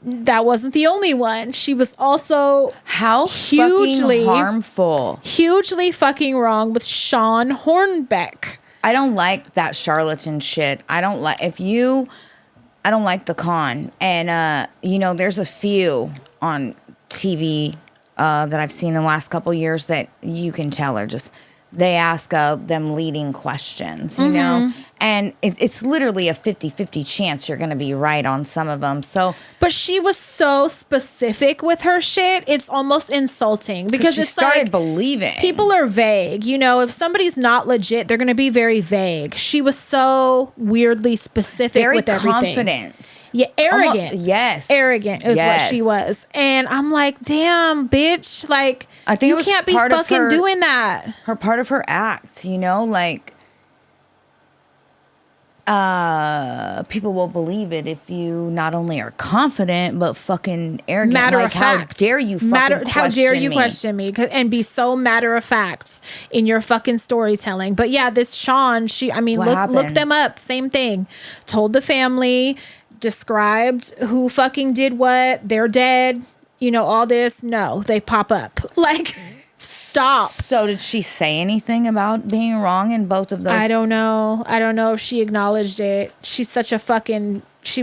That wasn't the only one. She was also hugely harmful. Hugely fucking wrong with Sean Hornbeck. I don't like that charlatan shit. I don't like the con. And there's a few on TV that I've seen in the last couple years that you can tell are just they ask them leading questions, you know? And it's literally a 50-50 chance you're going to be right on some of them. So, but she was so specific with her shit. It's almost insulting because she it's started like believing. people are vague. You know, if somebody's not legit, they're going to be very vague. She was so weirdly specific Very with everything. confident. Yeah, arrogant. Yes. Arrogant is what she was. And I'm like, damn, bitch. Like, I think you it was can't be part of fucking her- doing that. Part of her act, you know, like people will believe it if you not only are confident but fucking arrogant. Matter like, of fact. how dare you fucking how dare you me? question me and be so matter of fact in your fucking storytelling. But yeah, this Sean, What look happened? them up. Same thing. Told the family, described who fucking did what. They're dead. You know, all this. No, they pop up. Like, stop. So did she say anything about being wrong in both of those? I don't know. I don't know if she acknowledged it. She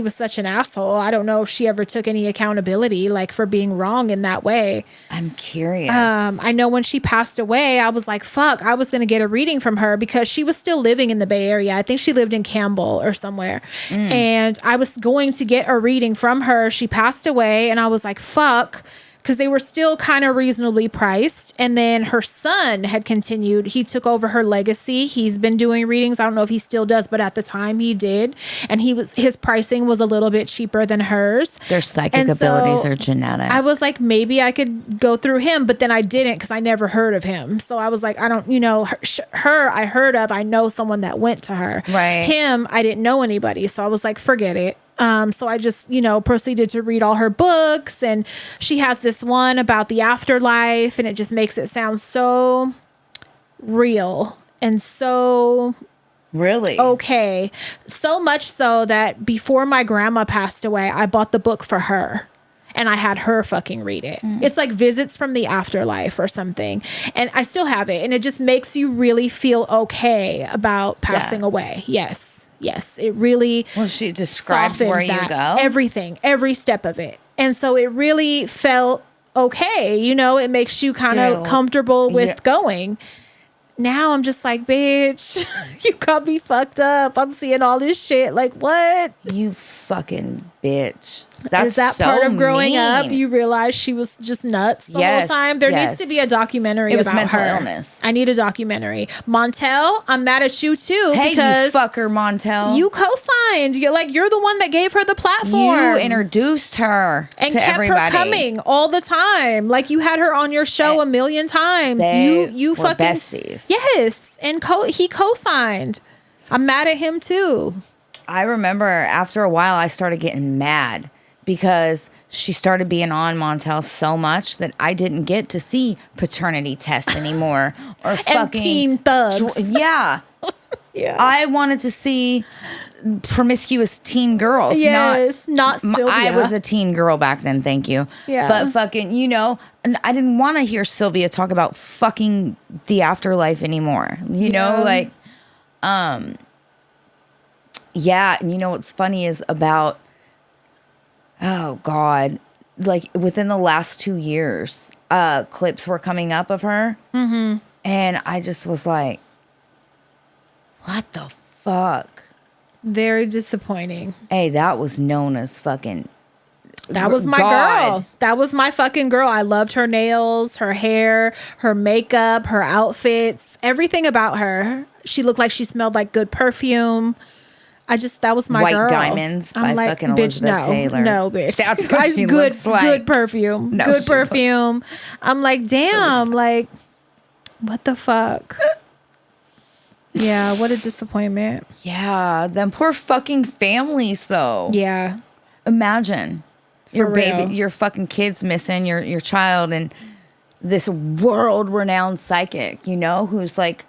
was such an asshole. I don't know if she ever took any accountability, like, for being wrong in that way. I'm curious. I know when she passed away, I was like, fuck, I was going to get a reading from her because she was still living in the Bay Area. I think she lived in Campbell or somewhere. And I was going to get a reading from her. She passed away and I was like, fuck. Because they were still kind of reasonably priced. And then her son had continued. He took over her legacy. He's been doing readings. I don't know if he still does, but at the time he did. And his pricing was a little bit cheaper than hers. Their psychic And abilities so are genetic. I was like, maybe I could go through him, but then I didn't because I never heard of him. So I was like, I don't, her I heard of. I know someone that went to her. Right. Him, I didn't know anybody. So I was like, forget it. So I just, proceeded to read all her books, and she has this one about the afterlife, and it just makes it sound so real and so really okay. So much so that before my grandma passed away, I bought the book for her. And I had her fucking read it. It's like Visits from the Afterlife or something. And I still have it. And it just makes you really feel okay about passing away. Yes. Yes. It really she describes softens where you that. go. Everything. Every step of it. And so it really felt okay. It makes you kind of comfortable with going. Now I'm just like, bitch, you got me fucked up. I'm seeing all this shit. Like, what? You fucking bitch. That's Is that so part of growing mean. up? You realize she was just nuts the whole time? There needs to be a documentary It was about mental her. illness. I need a documentary. Montel, I'm mad at you too. Hey, because you fucker, Montel. you co-signed. You're the one that gave her the platform. You introduced her and to kept everybody. her coming all the time. Like, you had her on your show a million times. You were fucking besties. Yes, and he co-signed. I'm mad at him too. I remember after a while, I started getting mad because she started being on Montel so much that I didn't get to see paternity tests anymore or fucking And teen thugs. Yeah. Yeah. I wanted to see promiscuous teen girls. Yes, not Sylvia. I was a teen girl back then, thank you. Yeah. But fucking, and I didn't want to hear Sylvia talk about fucking the afterlife anymore. Yeah, and what's funny is about, oh God, like within the last 2 years, clips were coming up of her. Mm-hmm. And I just was like, what the fuck? Very disappointing. Hey, that was known as fucking. That was my God. girl. That was my fucking girl. I loved her nails, her hair, her makeup, her outfits, everything about her. She looked like she smelled like good perfume. That was my White girl. Diamonds by fucking bitch, Elizabeth Taylor. No, bitch. That's what she good, looks like. Good perfume. No, good she perfume. I'm like, damn, like, what the fuck? Yeah, what a disappointment. Yeah, them poor fucking families though. Yeah. Imagine your real. baby, your fucking kid's missing, your child, and this world-renowned psychic, who's like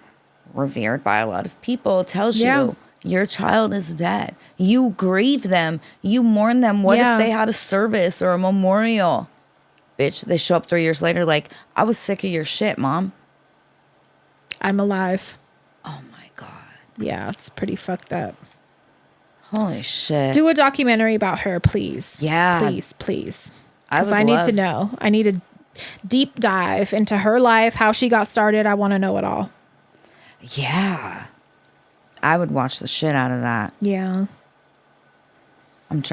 revered by a lot of people, tells you your child is dead. You grieve them. You mourn them. What if they had a service or a memorial? Bitch, they show up 3 years later like, I was sick of your shit, Mom. I'm alive. Oh my God. Yeah, it's pretty fucked up. Holy shit. Do a documentary about her, please. Yeah. Please. Because would I need love- to know. I need a deep dive into her life, how she got started. I want to know it all. Yeah. I would watch the shit out of that. Yeah.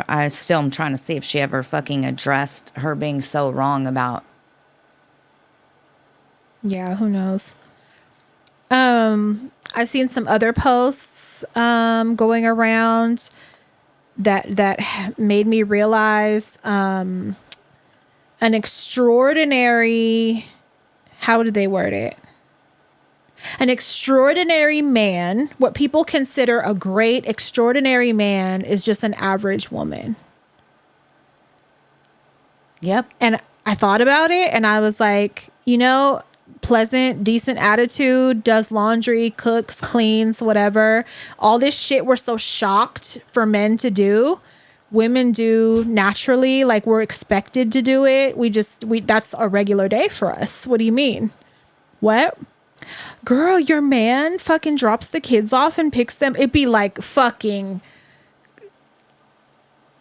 I still am trying to see if she ever fucking addressed her being so wrong about. Yeah, who knows? I've seen some other posts going around that made me realize an extraordinary, how did they word it? An extraordinary man, what people consider a great extraordinary man, is just an average woman. Yep. And I thought about it and I was like, pleasant, decent attitude, does laundry, cooks, cleans, whatever. All this shit we're so shocked for men to do. Women do naturally, like we're expected to do it. That's a regular day for us. What do you mean? What? Girl, your man fucking drops the kids off and picks them. It'd be like fucking,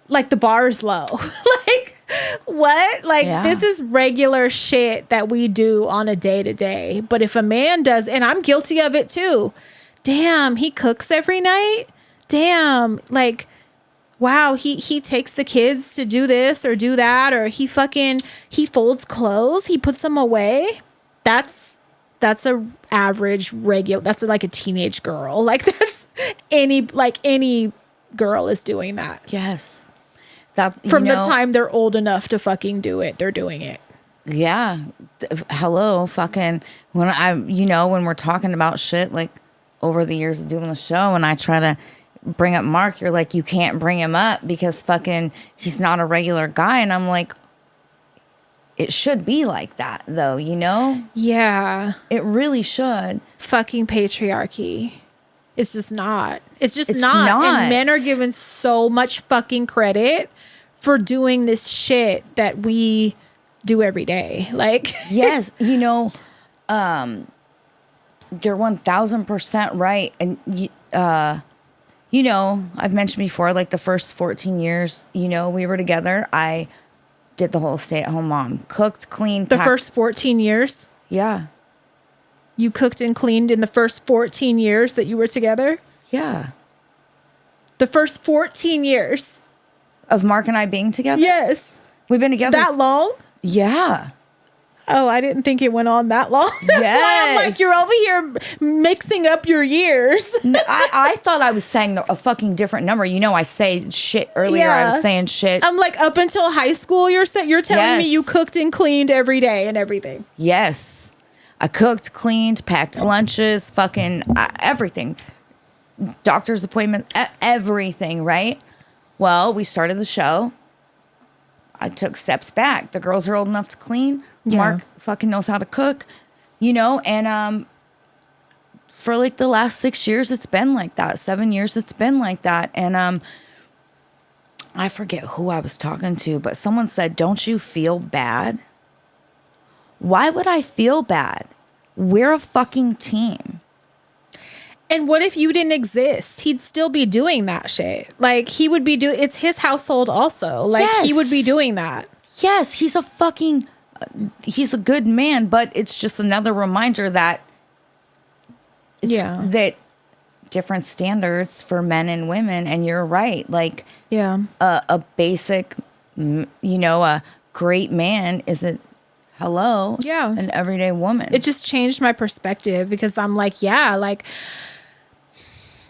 like the bar is low. Like, what? Like, This is regular shit that we do on a day to day. But if a man does, and I'm guilty of it too. Damn, he cooks every night. Damn, like, wow, he takes the kids to do this or do that, or he folds clothes, he puts them away. That's a average regular. That's like a teenage girl. Like that's any girl is doing that. Yes. From the time they're old enough to fucking do it, they're doing it. Yeah. Hello, fucking when we're talking about shit like over the years of doing the show, and I try to bring up Mark, you're like, you can't bring him up because fucking he's not a regular guy, and I'm like, it should be like that, though, Yeah. It really should. Fucking patriarchy. It's just not. It's It's not. not. And men are given so much fucking credit for doing this shit that we do every day. Like, Yes. You're 1000% right. And, I've mentioned before, like the first 14 years, we were together, I did the whole stay-at-home mom. Cooked, cleaned, the packed. first 14 years? Yeah. You cooked and cleaned in the first 14 years that you were together? Yeah. The first 14 years. Of Mark and I being together? Yes. We've been together. That long? Yeah. Oh, I didn't think it went on that long. That's why I'm like, you're over here mixing up your years. I thought I was saying a fucking different number. I say shit earlier. Yeah. I was saying shit. I'm like, up until high school, you're telling me Yes. you cooked and cleaned every day and everything. Yes. I cooked, cleaned, packed lunches, fucking everything. Doctor's appointments, everything, right? Well, we started the show. I took steps back. The girls are old enough to clean. Yeah. Mark fucking knows how to cook, and for like the last 6 years, it's been like that. 7 years, it's been like that. And I forget who I was talking to, but someone said, "Don't you feel bad?" Why would I feel bad? We're a fucking team. And what if you didn't exist? He'd still be doing that shit. Like, he would be doing, it's his household also. Like, he would be Yes. doing that. Yes, he's a good man, but it's just another reminder that that different standards for men and women. And you're right. Like, Yeah. a basic, a great man is an everyday woman. It just changed my perspective because I'm like,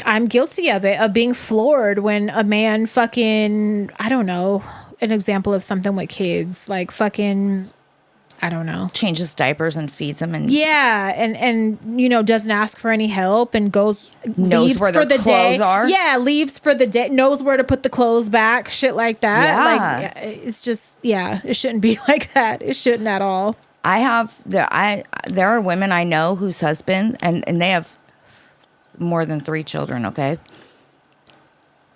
I'm guilty of it, of being floored when a man fucking, I don't know, an example of something with kids, like fucking, I don't know. Changes diapers and feeds them and and doesn't ask for any help and knows leaves where for their the clothes day. are. Yeah, leaves for the day, knows where to put the clothes back, shit like that. Yeah. Like, it's just, it shouldn't be like that. It shouldn't at all. there are women I know whose husband and they have more than 3 children, okay?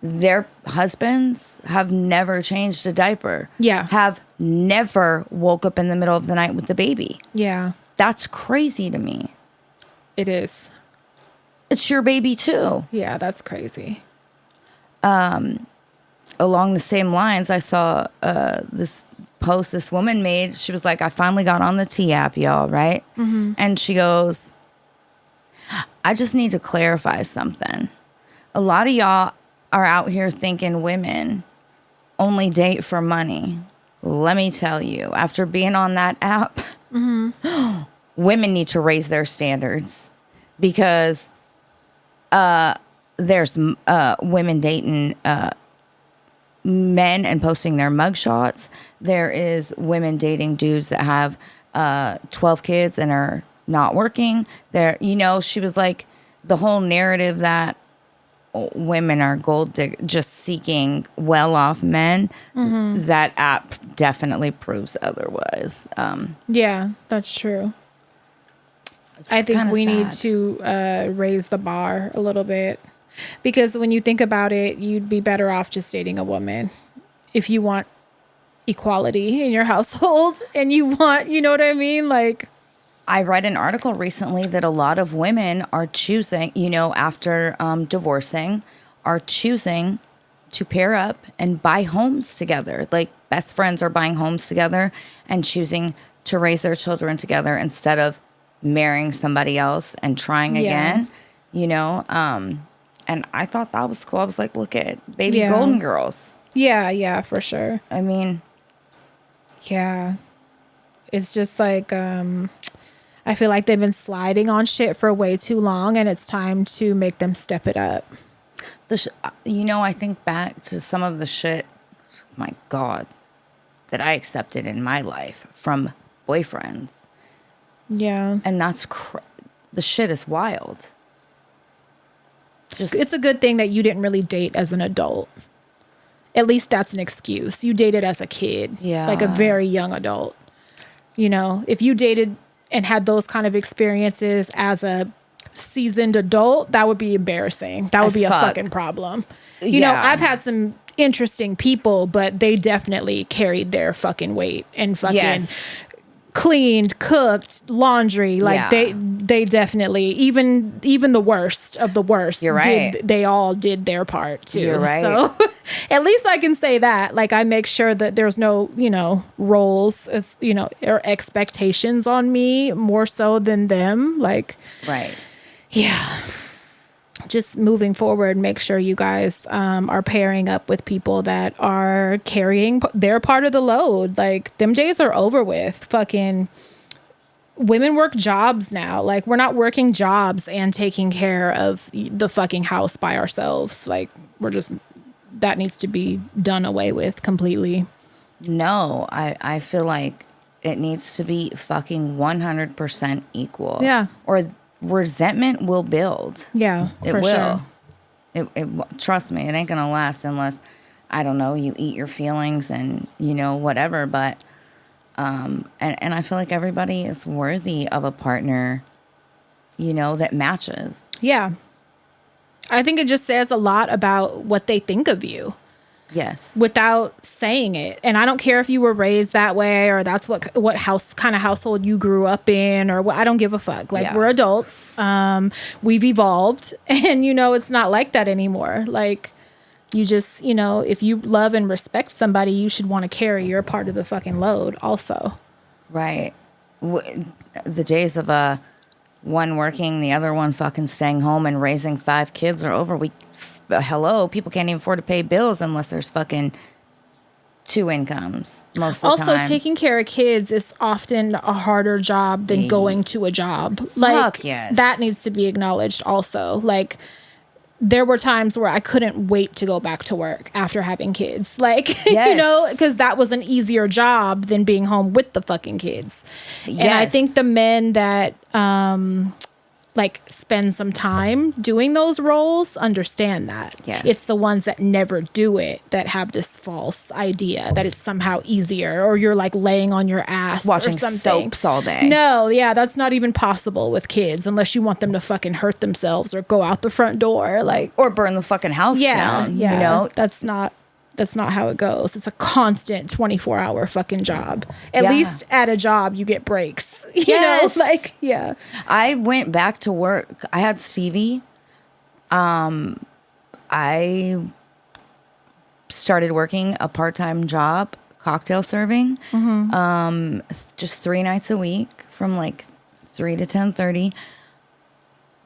Their husbands have never changed a diaper. Yeah. Have never woke up in the middle of the night with the baby. Yeah, That's crazy to me. it is. It's your baby too. Yeah, that's crazy. Along the same lines, I saw this post this woman made. She was like, I finally got on the T app, y'all, right? Mm-hmm. And she goes, I just need to clarify something. A lot of y'all are out here thinking women only date for money. Let me tell you, after being on that app, women need to raise their standards because there's women dating men and posting their mugshots. There is women dating dudes that have 12 kids and are not working. There, she was like the whole narrative that women are gold just seeking well-off men. That app definitely proves otherwise. Yeah, that's true. I think we need to raise the bar a little bit, because when you think about it, you'd be better off just dating a woman if you want equality in your household and you want, you know what I mean? Like, I read an article recently that a lot of women are choosing, after divorcing, are choosing to pair up and buy homes together. Like best friends are buying homes together and choosing to raise their children together instead of marrying somebody else and trying again, and I thought that was cool. I was like, look at baby golden girls. Yeah, for sure. I mean, yeah, it's just like, I feel like they've been sliding on shit for way too long, and it's time to make them step it up. I think back to some of the shit, my God, that I accepted in my life from boyfriends. Yeah. And that's the shit is wild. It's a good thing that you didn't really date as an adult. At least that's an excuse. You dated as a kid. Yeah. Like a very young adult. If you dated and had those kind of experiences as a seasoned adult, that would be embarrassing. That would be a fucking problem. I've had some interesting people, but they definitely carried their fucking weight and fucking cleaned, cooked, laundry. Like they definitely, even the worst of the worst. You're right. They all did their part too. You're right. So at least I can say that. Like I make sure that there's no, roles, or expectations on me more so than them. Like, right. Yeah. Just moving forward, make sure you guys are pairing up with people that are carrying their part of the load. Like, them days are over with. Fucking women work jobs now. Like, we're not working jobs and taking care of the fucking house by ourselves. Like, that needs to be done away with completely. No, I feel like it needs to be fucking 100% equal. Yeah. Or resentment will build. Yeah, it for will. Sure. It trust me, it ain't gonna last unless, I don't know, you eat your feelings and whatever. But and I feel like everybody is worthy of a partner, that matches. Yeah, I think it just says a lot about what they think of you. Yes. Without saying it. And I don't care if you were raised that way or that's what kind of household you grew up in or what. I don't give a fuck. Like, we're adults. We've evolved and it's not like that anymore. Like, you just, if you love and respect somebody, you should want to carry your part of the fucking load also. Right. The days of one working, the other one fucking staying home and raising 5 kids are over. Hello, people can't even afford to pay bills unless there's fucking 2 incomes most of the time. Also, taking care of kids is often a harder job than going to a job. Like, yes. That needs to be acknowledged also. Like, there were times where I couldn't wait to go back to work after having kids. Like, because that was an easier job than being home with the fucking kids. Yes. And I think the men that spend some time doing those roles understand that. Yes. It's the ones that never do it that have this false idea that it's somehow easier, or you're like laying on your ass watching or something. Soaps all day. No, that's not even possible with kids unless you want them to fucking hurt themselves or go out the front door, or burn the fucking house down. That's not how it goes. It's a constant 24-hour fucking job. At least at a job, you get breaks. I went back to work. I had Stevie. I started working a part-time job, cocktail serving, just 3 nights a week from 3 to 10:30.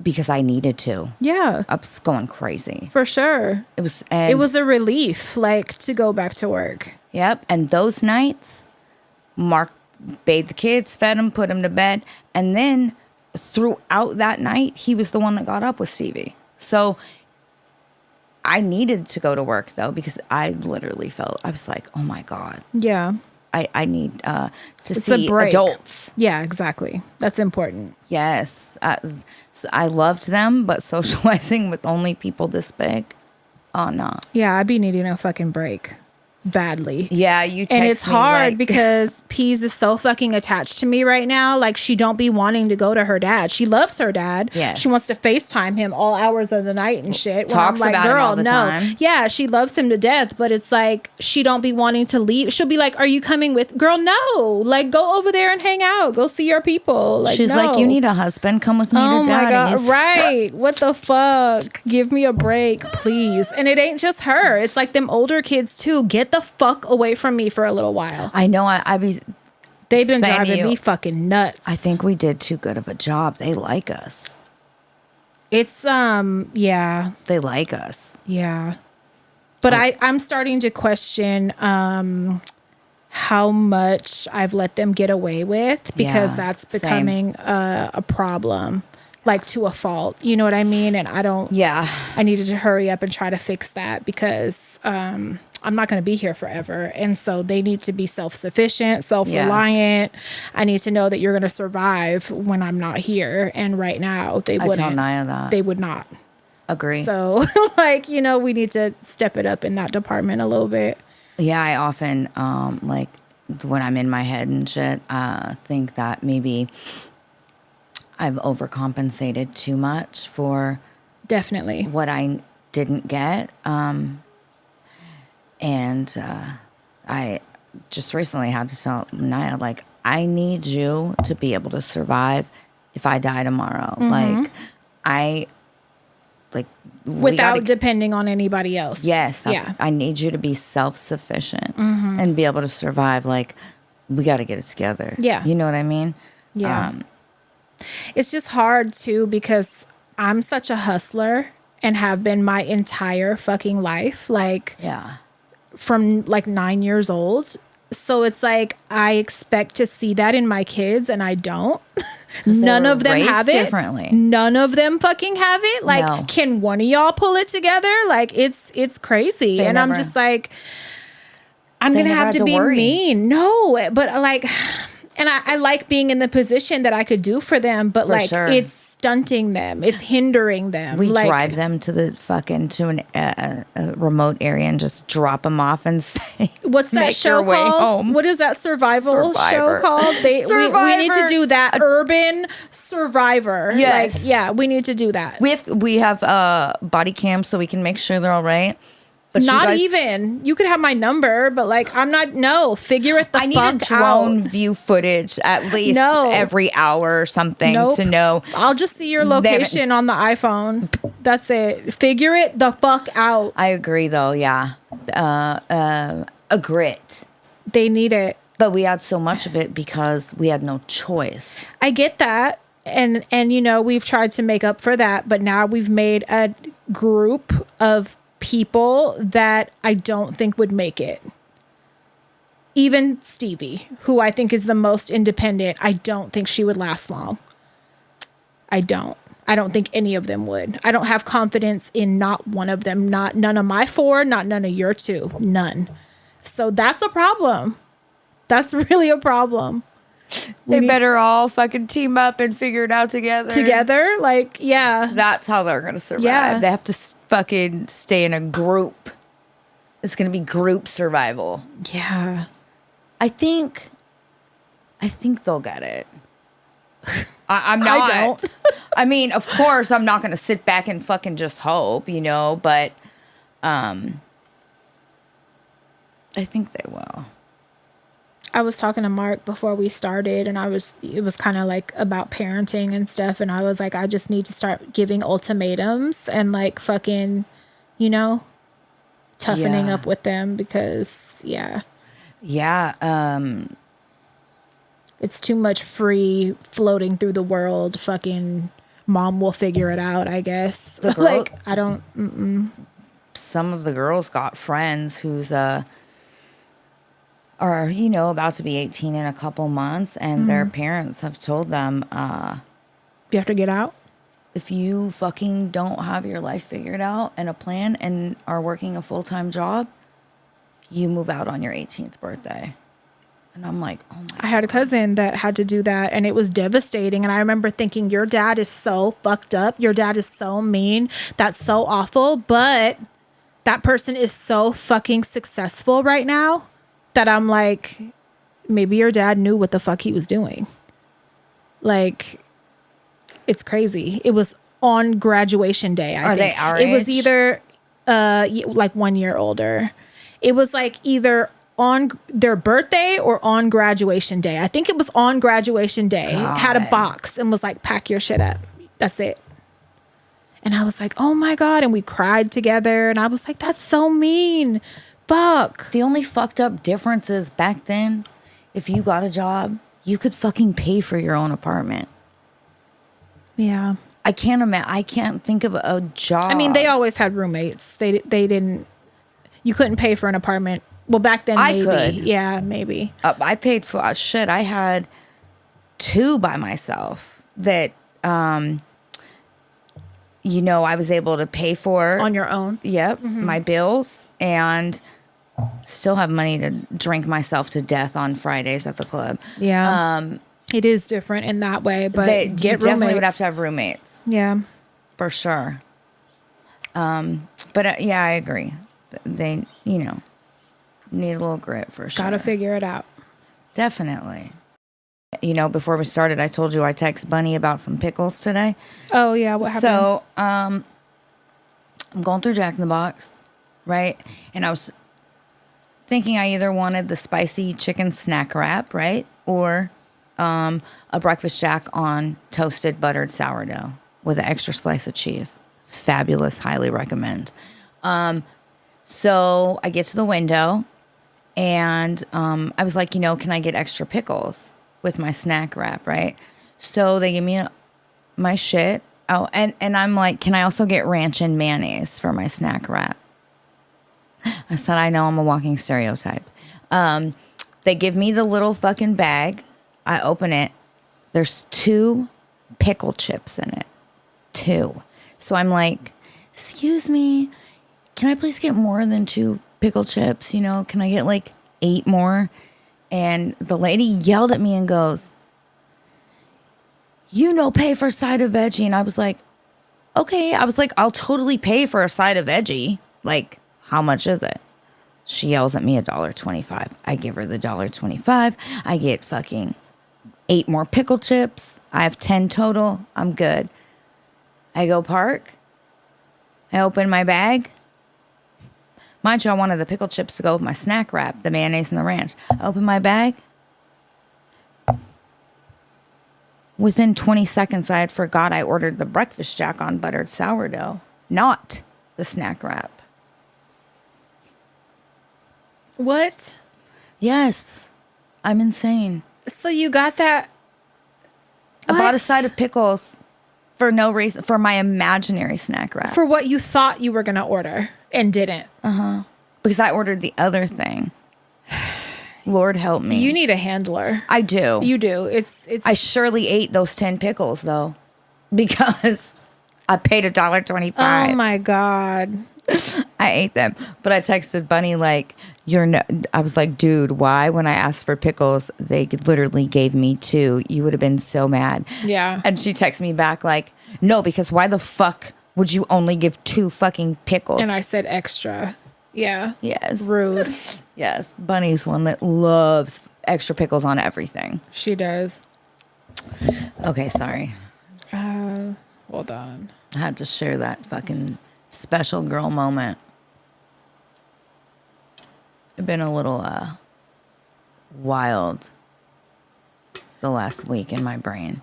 because I needed to. Yeah. I was going crazy. For sure. It was a relief, like, to go back to work. Yep. And those nights, Mark bathed the kids, fed them, put them to bed. And then throughout that night, he was the one that got up with Stevie. So I needed to go to work, though, because I literally felt, I was like, oh my God. Yeah. I need to It's see a break. adults. Yeah, exactly. That's important. Yes. So I loved them, but socializing with only people this big, oh no. Yeah, I'd be needing a fucking break. Badly. Yeah, you text and it's me, hard like, because Peas is so fucking attached to me right now. Like, she don't be wanting to go to her dad. She loves her dad. Yes. She wants to FaceTime him all hours of the night and shit. Talks when I'm like, about him girl, all the no. time. Yeah, she loves him to death, but it's like she don't be wanting to leave. She'll be like, are you coming with? Girl, no. Like, go over there and hang out. Go see your people. Like, she's no. like, you need a husband. Come with me Oh to my daddy's. God. Right. What the fuck? Give me a break, please. And it ain't just her. It's like them older kids too. Get the fuck away from me for a little while. I know. I be. They've been saying to driving you, me fucking nuts. I think we did too good of a job. They like us. It's yeah. They like us. Yeah. But I'm starting to question how much I've let them get away with, because Yeah, that's same. becoming a problem, like, to a fault. You know what I mean? And I don't. Yeah. I needed to hurry up and try to fix that, because I'm not going to be here forever. And so they need to be self-sufficient, self-reliant. Yes. I need to know that you're going to survive when I'm not here. And right now they wouldn't. I tell Naya that. They would not. Agree. So, like, we need to step it up in that department a little bit. Yeah, I often, like, when I'm in my head and shit, think that maybe I've overcompensated too much for Definitely what I didn't get. And I just recently had to tell Naya, like, I need you to be able to survive if I die tomorrow. Mm-hmm. Without depending on anybody else. Yes. Yeah. I need you to be self-sufficient and be able to survive. Like, we got to get it together. Yeah. You know what I mean? Yeah. It's just hard too, because I'm such a hustler and have been my entire fucking life. Like, Yeah. from like 9 years old. So it's like I expect to see that in my kids, and I don't. None of them have it. Differently. None of them fucking have it. Like, No. can one of y'all pull it together? Like, it's crazy. They and I'm never- just like, I'm gonna never have had to to be worry. mean. No, but like, and I like being in the position that I could do for them, but For like, sure. it's stunting them. It's hindering them. We like, drive them to the fucking a remote area and just drop them off and say, what's that "Make show your way called? home." What is that survival Survivor. show called? We need to Survivor. do that. Urban Survivor. Yes. Like, yeah, we need to do that. We have body cams so we can make sure they're all right. But Not you guys, even. You could have my number, but like, I'm not. No, figure it the I need fuck a drone out. view footage at least No. every hour or something Nope. to know. I'll just see your location on the iPhone. That's it. Figure it the fuck out. I agree, though. Yeah, a grit. They need it. But we had so much of it because we had no choice. I get that. And we've tried to make up for that, but now we've made a group of people that I don't think would make it. Even Stevie, who I think is the most independent, I don't think she would last long. I don't think any of them would. I don't have confidence in not one of them, not none of my 4, not none of your 2, none. So that's a problem. That's really a problem. They better all fucking team up and figure it out together. Like, yeah. That's how they're going to survive. Yeah. They have to fucking stay in a group. It's going to be group survival. Yeah. I think they'll get it. I'm not. I don't. I mean, of course, I'm not going to sit back and fucking just hope, but I think they will. I was talking to Mark before we started, and it was kind of like about parenting and stuff. And I was like, I just need to start giving ultimatums and like fucking, toughening Yeah. up with them, because yeah, it's too much free floating through the world fucking mom will figure it out, I guess. The girl- Like, I don't. Some of the girls got friends who's are about to be 18 in a couple months, and their parents have told them, You have to get out. if you fucking don't have your life figured out and a plan and are working a full-time job, you move out on your 18th birthday. And I'm like, oh my I had a cousin that had to do that, and it was devastating. And I remember thinking, your dad is so fucked up. Your dad is so mean. That's so awful. But that person is so fucking successful right now that I'm like, maybe your dad knew what the fuck he was doing. Like, it's crazy. It was on graduation day. I Are think. they our It was age? either like 1 year older. It was like either on their birthday or on graduation day. I think it was on graduation day. Had a God. box and was like, pack your shit up. That's it. And I was like, oh my God. And we cried together. And I was like, that's so mean. Fuck. The only fucked up difference is back then, if you got a job, you could fucking pay for your own apartment. Yeah. I can't think of a job. I mean, they always had roommates. They didn't, you couldn't pay for an apartment. Well, back then, I maybe. could. Yeah, maybe. I paid for shit. I had 2 by myself that, I was able to pay for On your own. Yep, my bills, and still have money to drink myself to death on Fridays at the club. Yeah. It is different in that way, but They get definitely roommates. would have to have roommates Yeah. for sure. But yeah, I agree. They, need a little grit for sure. Gotta figure it out. Definitely. Before we started, I told you I text Bunny about some pickles today. Oh, yeah. What happened? So, I'm going through Jack in the Box, right? And I was thinking I either wanted the spicy chicken snack wrap, right? Or a breakfast jack on toasted buttered sourdough with an extra slice of cheese. Fabulous. Highly recommend. So I get to the window and I was like, can I get extra pickles with my snack wrap, right? So they give me my shit. Oh, and I'm like, can I also get ranch and mayonnaise for my snack wrap? I said, I know I'm a walking stereotype. They give me the little fucking bag. I open it. There's 2 pickle chips in it. 2. So I'm like, excuse me, can I please get more than 2 pickle chips? Can I get like 8 more? And the lady yelled at me and goes, pay for a side of veggie. And I was like, okay. I was like, I'll totally pay for a side of veggie. Like, how much is it? She yells at me $1.25. I give her the $1.25. I get fucking 8 more pickle chips. I have 10 total. I'm good. I go park. I open my bag. Mind you, I wanted the pickle chips to go with my snack wrap, the mayonnaise and the ranch. I open my bag. Within 20 seconds, I had forgot I ordered the breakfast jack on buttered sourdough, not the snack wrap. What? Yes, I'm insane. So you got that? I bought a What? side of pickles for no reason, for my imaginary snack wrap. For what you thought you were going to order and didn't. Because I ordered the other thing. Lord help me. You need a handler. I do. You do. It's. I surely ate those 10 pickles though, because I paid $1.25. Oh my God. I ate them, but I texted Bunny like, I was like, dude, why? When I asked for pickles, they literally gave me 2. You would have been so mad. Yeah. And she texted me back like, no, because why the fuck would you only give 2 fucking pickles? And I said extra. Yeah. Yes. Rude. Yes. Bunny's one that loves extra pickles on everything. She does. Okay, sorry. Hold on. I had to share that fucking special girl moment. It's been a little wild the last week in my brain.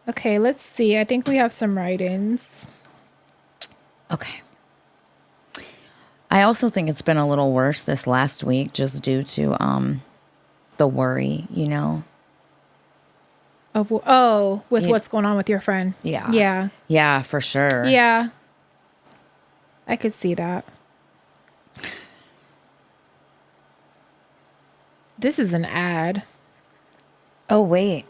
Okay, let's see. I think we have some write-ins. Okay. I also think it's been a little worse this last week just due to the worry, With what's going on with your friend. Yeah. Yeah. Yeah, for sure. Yeah. I could see that. This is an ad. Oh, wait.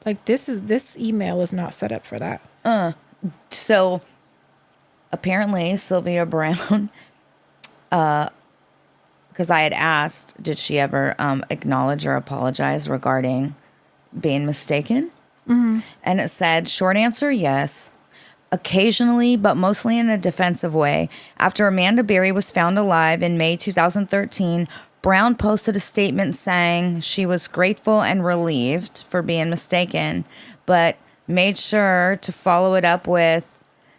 Like this email is not set up for that. So apparently Sylvia Brown, because I had asked, did she ever acknowledge or apologize regarding being mistaken? Mm-hmm. And it said, short answer, yes. Occasionally, but mostly in a defensive way. After Amanda Berry was found alive in May 2013, Brown posted a statement saying she was grateful and relieved for being mistaken, but made sure to follow it up with,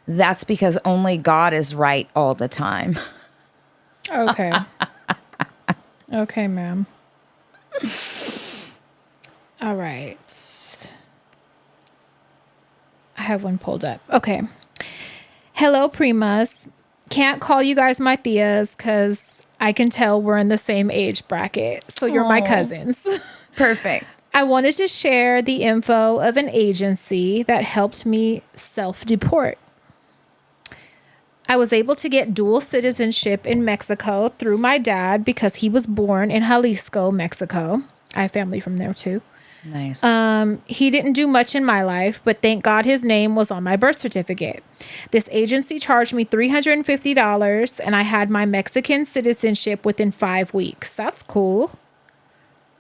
that's because only God is right all the time. Okay. Okay, ma'am. All right. I have one pulled up. Okay. Hello, Primas. Can't call you guys my tias because I can tell we're in the same age bracket. So you're my cousins. Perfect. I wanted to share the info of an agency that helped me self-deport. I was able to get dual citizenship in Mexico through my dad because he was born in Jalisco, Mexico. I have family from there too. Nice. He didn't do much in my life, but thank God his name was on my birth certificate. This agency charged me $350 and I had my Mexican citizenship within 5 weeks. That's cool.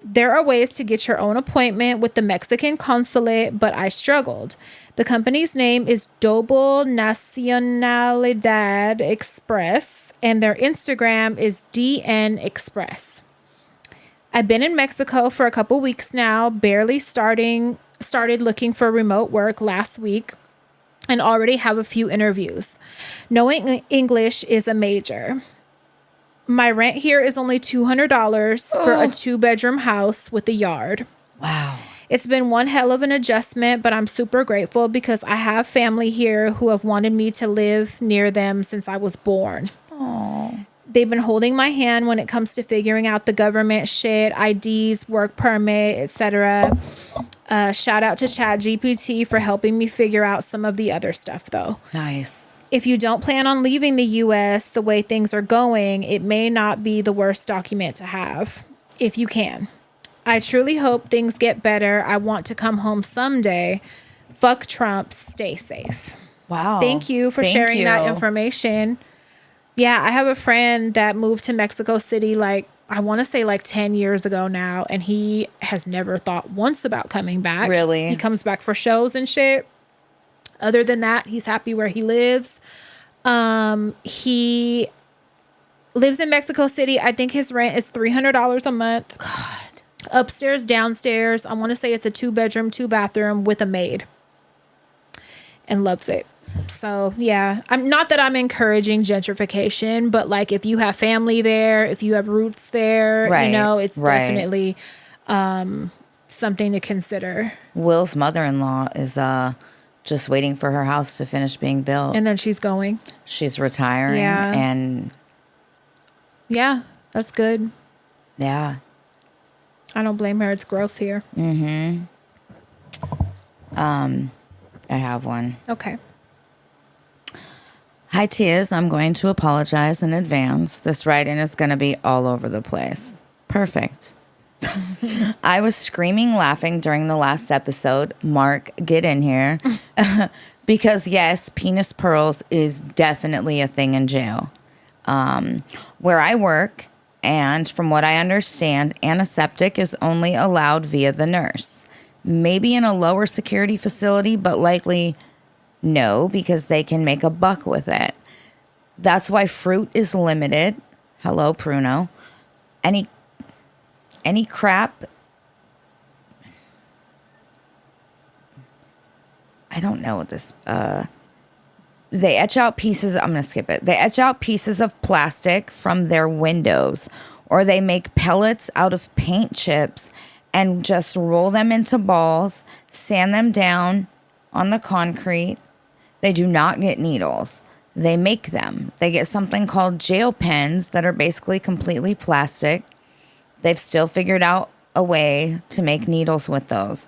There are ways to get your own appointment with the Mexican consulate, but I struggled. The company's name is Doble Nacionalidad Express, and their Instagram is DN Express. I've been in Mexico for a couple weeks now, barely started looking for remote work last week, and already have a few interviews. Knowing English is a major. My rent here is only $200 for a 2-bedroom house with a yard. Wow. It's been one hell of an adjustment, but I'm super grateful because I have family here who have wanted me to live near them since I was born. Aww. They've been holding my hand when it comes to figuring out the government shit, IDs, work permit, etc. Shout out to ChatGPT for helping me figure out some of the other stuff, though. Nice. If you don't plan on leaving the U.S. the way things are going, it may not be the worst document to have, if you can. I truly hope things get better. I want to come home someday. Fuck Trump. Stay safe. Wow. Thank you for sharing that information. Yeah, I have a friend that moved to Mexico City, I want to say 10 years ago now, and he has never thought once about coming back. Really? He comes back for shows and shit. Other than that, he's happy where he lives. He lives in Mexico City. I think his rent is $300 a month. God. Upstairs, downstairs. I want to say it's a 2-bedroom, 2-bathroom with a maid. And loves it. So, yeah. I'm not that I'm encouraging gentrification, but if you have family there, if you have roots there, it's definitely something to consider. Will's mother-in-law is just waiting for her house to finish being built. And then she's going. She's retiring. Yeah. And yeah, that's good. Yeah. I don't blame her. It's gross here. Mm-hmm. I have one. Okay. Hi, Tias. I'm going to apologize in advance. This writing is going to be all over the place. Perfect. I was screaming laughing during the last episode. Mark, get in here. Because, yes, penis pearls is definitely a thing in jail. Where I work, and from what I understand, antiseptic is only allowed via the nurse. Maybe in a lower security facility, but likely no, because they can make a buck with it. That's why fruit is limited. Hello, Pruno. Any crap. I don't know what this. They etch out pieces. I'm going to skip it. They etch out pieces of plastic from their windows, or they make pellets out of paint chips and just roll them into balls, sand them down on the concrete. They do not get needles. They make them. They get something called jail pens that are basically completely plastic. They've still figured out a way to make needles with those.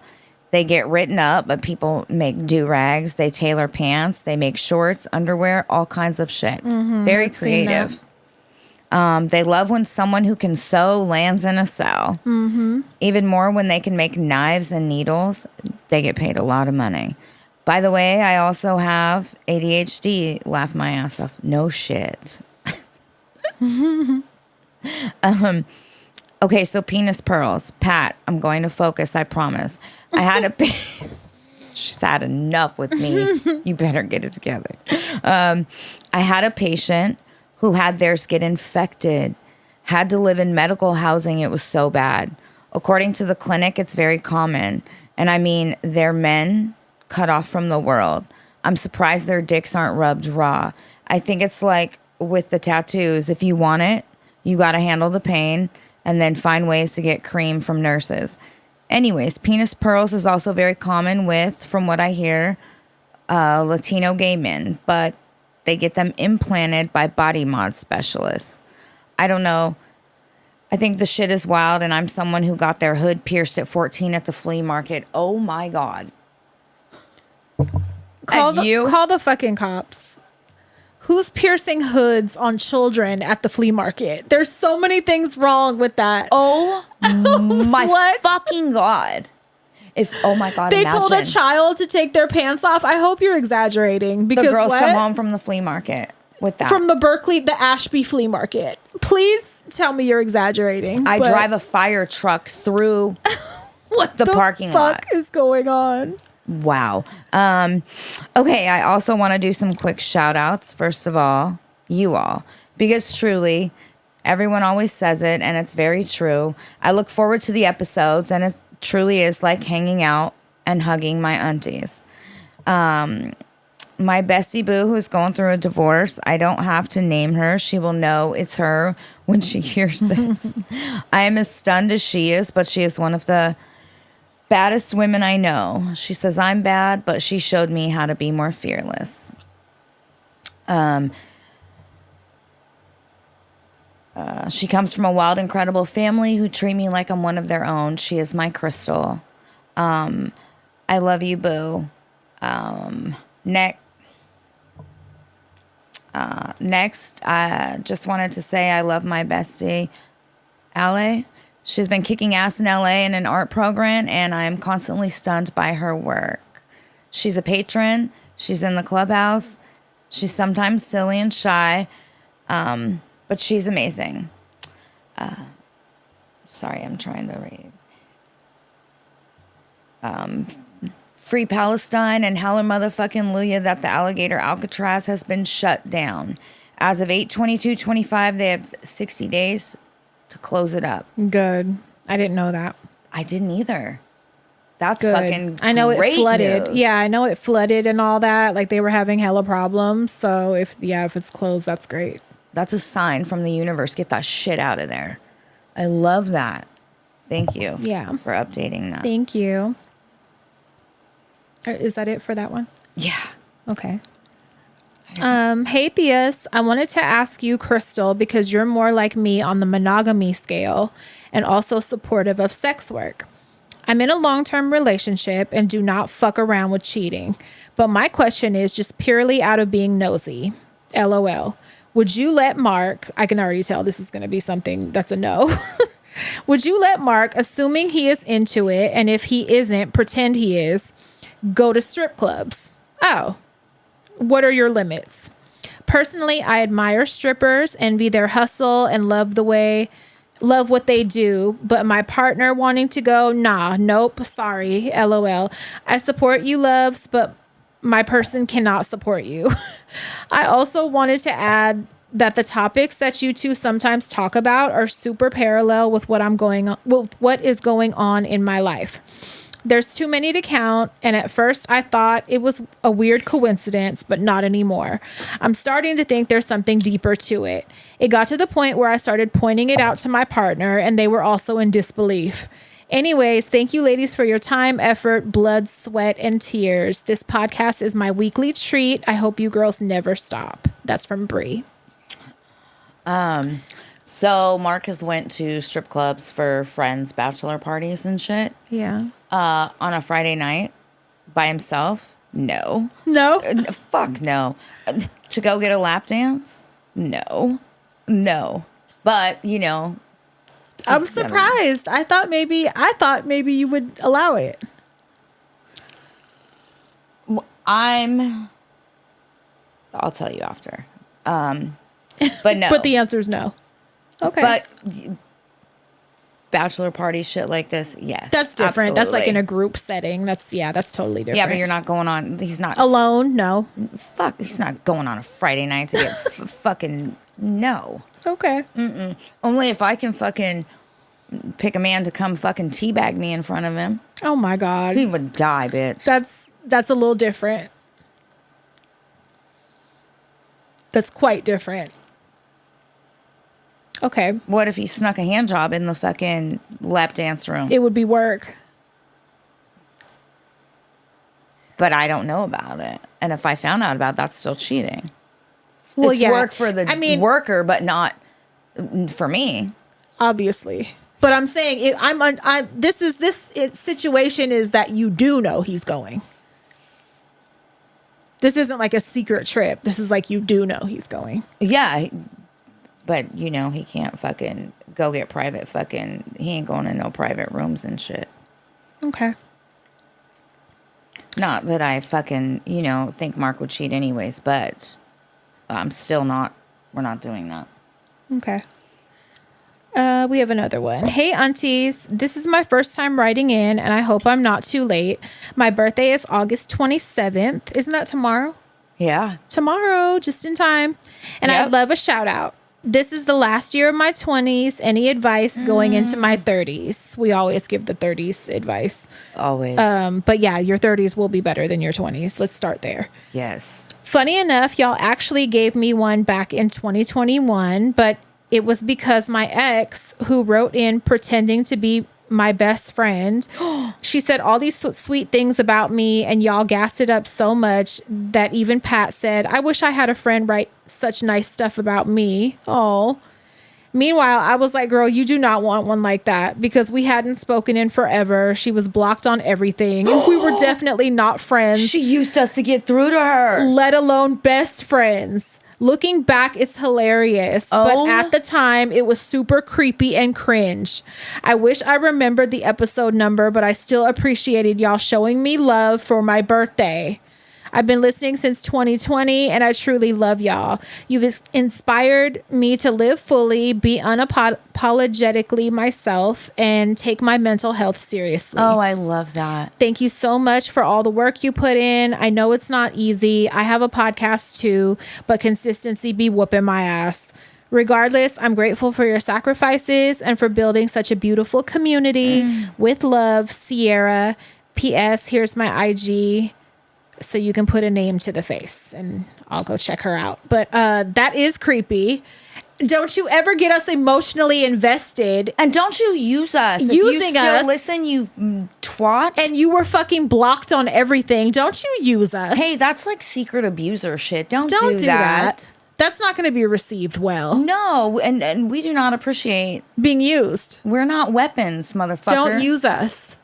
They get written up, but people make do-rags. They tailor pants. They make shorts, underwear, all kinds of shit. Very creative. They love when someone who can sew lands in a cell. Even more when they can make knives and needles. They get paid a lot of money. By the way, I also have ADHD. Laugh my ass off. No shit. Okay, so penis pearls. Pat, I'm going to focus, I promise. I had a... She's had enough with me. You better get it together. I had a patient who had theirs get infected, had to live in medical housing. It was so bad. According to the clinic, it's very common. And I mean, they're men cut off from the world. I'm surprised their dicks aren't rubbed raw. I think it's like with the tattoos. If you want it, you got to handle the pain and then find ways to get cream from nurses. Anyways, penis pearls is also very common with, from what I hear, Latino gay men, but they get them implanted by body mod specialists. I don't know. I think the shit is wild, and I'm someone who got their hood pierced at 14 at the flea market. Oh my God. Call the fucking cops. Who's piercing hoods on children at the flea market? There's so many things wrong with that. Oh my fucking God. Oh my God, they imagine. told a child to take their pants off. I hope you're exaggerating. Because the girls come home from the flea market with that. From the Ashby flea market. Please tell me you're exaggerating. I drive a fire truck through the parking lot. What the fuck is going on? Wow. Okay, I also want to do some quick shout outs. First of all, you all. Because truly, everyone always says it, and it's very true. I look forward to the episodes, and it truly is like hanging out and hugging my aunties. My bestie boo who's going through a divorce, I don't have to name her. She will know it's her when she hears this. I am as stunned as she is, but she is one of the baddest women I know. She says I'm bad, but she showed me how to be more fearless. She comes from a wild, incredible family who treat me like I'm one of their own. She is my crystal. I love you, boo. Next, I just wanted to say I love my bestie, Ale. She's been kicking ass in LA in an art program, and I am constantly stunned by her work. She's a patron. She's in the clubhouse. She's sometimes silly and shy, but she's amazing. Sorry, I'm trying to read. Free Palestine and hella motherfucking Luya that the alligator Alcatraz has been shut down. As of 8/22/25, they have 60 days to close it up. Good. I didn't know that. I didn't either. That's Good. fucking I know great it flooded. news. Yeah, I know it flooded and all that. Like they were having hella problems. So if it's closed, that's great. That's a sign from the universe. Get that shit out of there. I love that. Thank you. Yeah. For updating that. Thank you. Is that it for that one? Yeah. Okay. Hey Theus, I wanted to ask you, Crystal, because you're more like me on the monogamy scale and also supportive of sex work. I'm in a long-term relationship and do not fuck around with cheating. But my question is just purely out of being nosy. LOL. Would you let Mark, I can already tell this is going to be something that's a no. Would you let Mark, assuming he is into it, and if he isn't, pretend he is, go to strip clubs? Oh. What are your limits? Personally, I admire strippers, envy their hustle, and love what they do. But my partner wanting to go, nah, nope, sorry, LOL. I support you, loves, but my person cannot support you. I also wanted to add that the topics that you two sometimes talk about are super parallel with what is going on in my life. There's too many to count, and at first I thought it was a weird coincidence, but not anymore. I'm starting to think there's something deeper to it. It got to the point where I started pointing it out to my partner, and they were also in disbelief. Anyways, thank you ladies for your time, effort, blood, sweat, and tears. This podcast is my weekly treat. I hope you girls never stop. That's from Bree. So Marcus went to strip clubs for friends' bachelor parties and shit. Yeah. On a Friday night by himself. No. No? Fuck no. To go get a lap dance? No. No. But, you know. I'm surprised. I thought maybe you would allow it. I'll tell you after. But no. But the answer is no. Okay. But bachelor party shit like this, yes. That's different. That's like in absolutely. a group setting. That's totally different. Yeah, but you're not going on. He's not alone. No. Fuck. He's not going on a Friday night to get fucking no. Okay. Only if I can fucking pick a man to come fucking teabag me in front of him. Oh my God. He would die, bitch. That's a little different. That's quite different. Okay. What if he snuck a hand job in the fucking lap dance room? It would be work. But I don't know about it. And if I found out about it, that's still cheating. Well, it's yeah. work for the worker, but not for me. Obviously. But I'm saying this situation is that you do know he's going. This isn't like a secret trip. This is like you do know he's going. Yeah. But, you know, he can't fucking go get private fucking... He ain't going in no private rooms and shit. Okay. Not that I fucking, you know, think Mark would cheat anyways, but I'm still not... We're not doing that. Okay. We have another one. Hey, aunties. This is my first time writing in, and I hope I'm not too late. My birthday is August 27th. Isn't that tomorrow? Yeah. Tomorrow, just in time. And Yep. I'd love a shout out. This is the last year of my 20s. Any advice going into my 30s? We always give the 30s advice. Always. But yeah, your 30s will be better than your 20s. Let's start there. Yes. Funny enough, y'all actually gave me one back in 2021, but it was because my ex, who wrote in pretending to be my best friend, she said all these sweet things about me, and y'all gassed it up so much that even Pat said, I wish I had a friend write such nice stuff about me. Oh. Meanwhile, I was like, girl, you do not want one like that, because we hadn't spoken in forever. She was blocked on everything. And we were definitely not friends. She used us to get through to her. Let alone best friends. Looking back, it's hilarious. Oh. But at the time, it was super creepy and cringe. I wish I remembered the episode number, but I still appreciated y'all showing me love for my birthday. I've been listening since 2020, and I truly love y'all. You've inspired me to live fully, be unapologetically myself, and take my mental health seriously. Oh, I love that. Thank you so much for all the work you put in. I know it's not easy. I have a podcast too, but consistency be whooping my ass. Regardless, I'm grateful for your sacrifices and for building such a beautiful community. With love, Sierra. P.S. Here's my IG. So you can put a name to the face, and I'll go check her out. But that is creepy. Don't you ever get us emotionally invested. And don't you use us. Using if you still us. listen, you twat. And you were fucking blocked on everything. Don't you use us. Hey, that's like secret abuser shit. Don't Don't do do that. That's not going to be received well. No, and we do not appreciate. Being used. We're not weapons, motherfucker. Don't use us.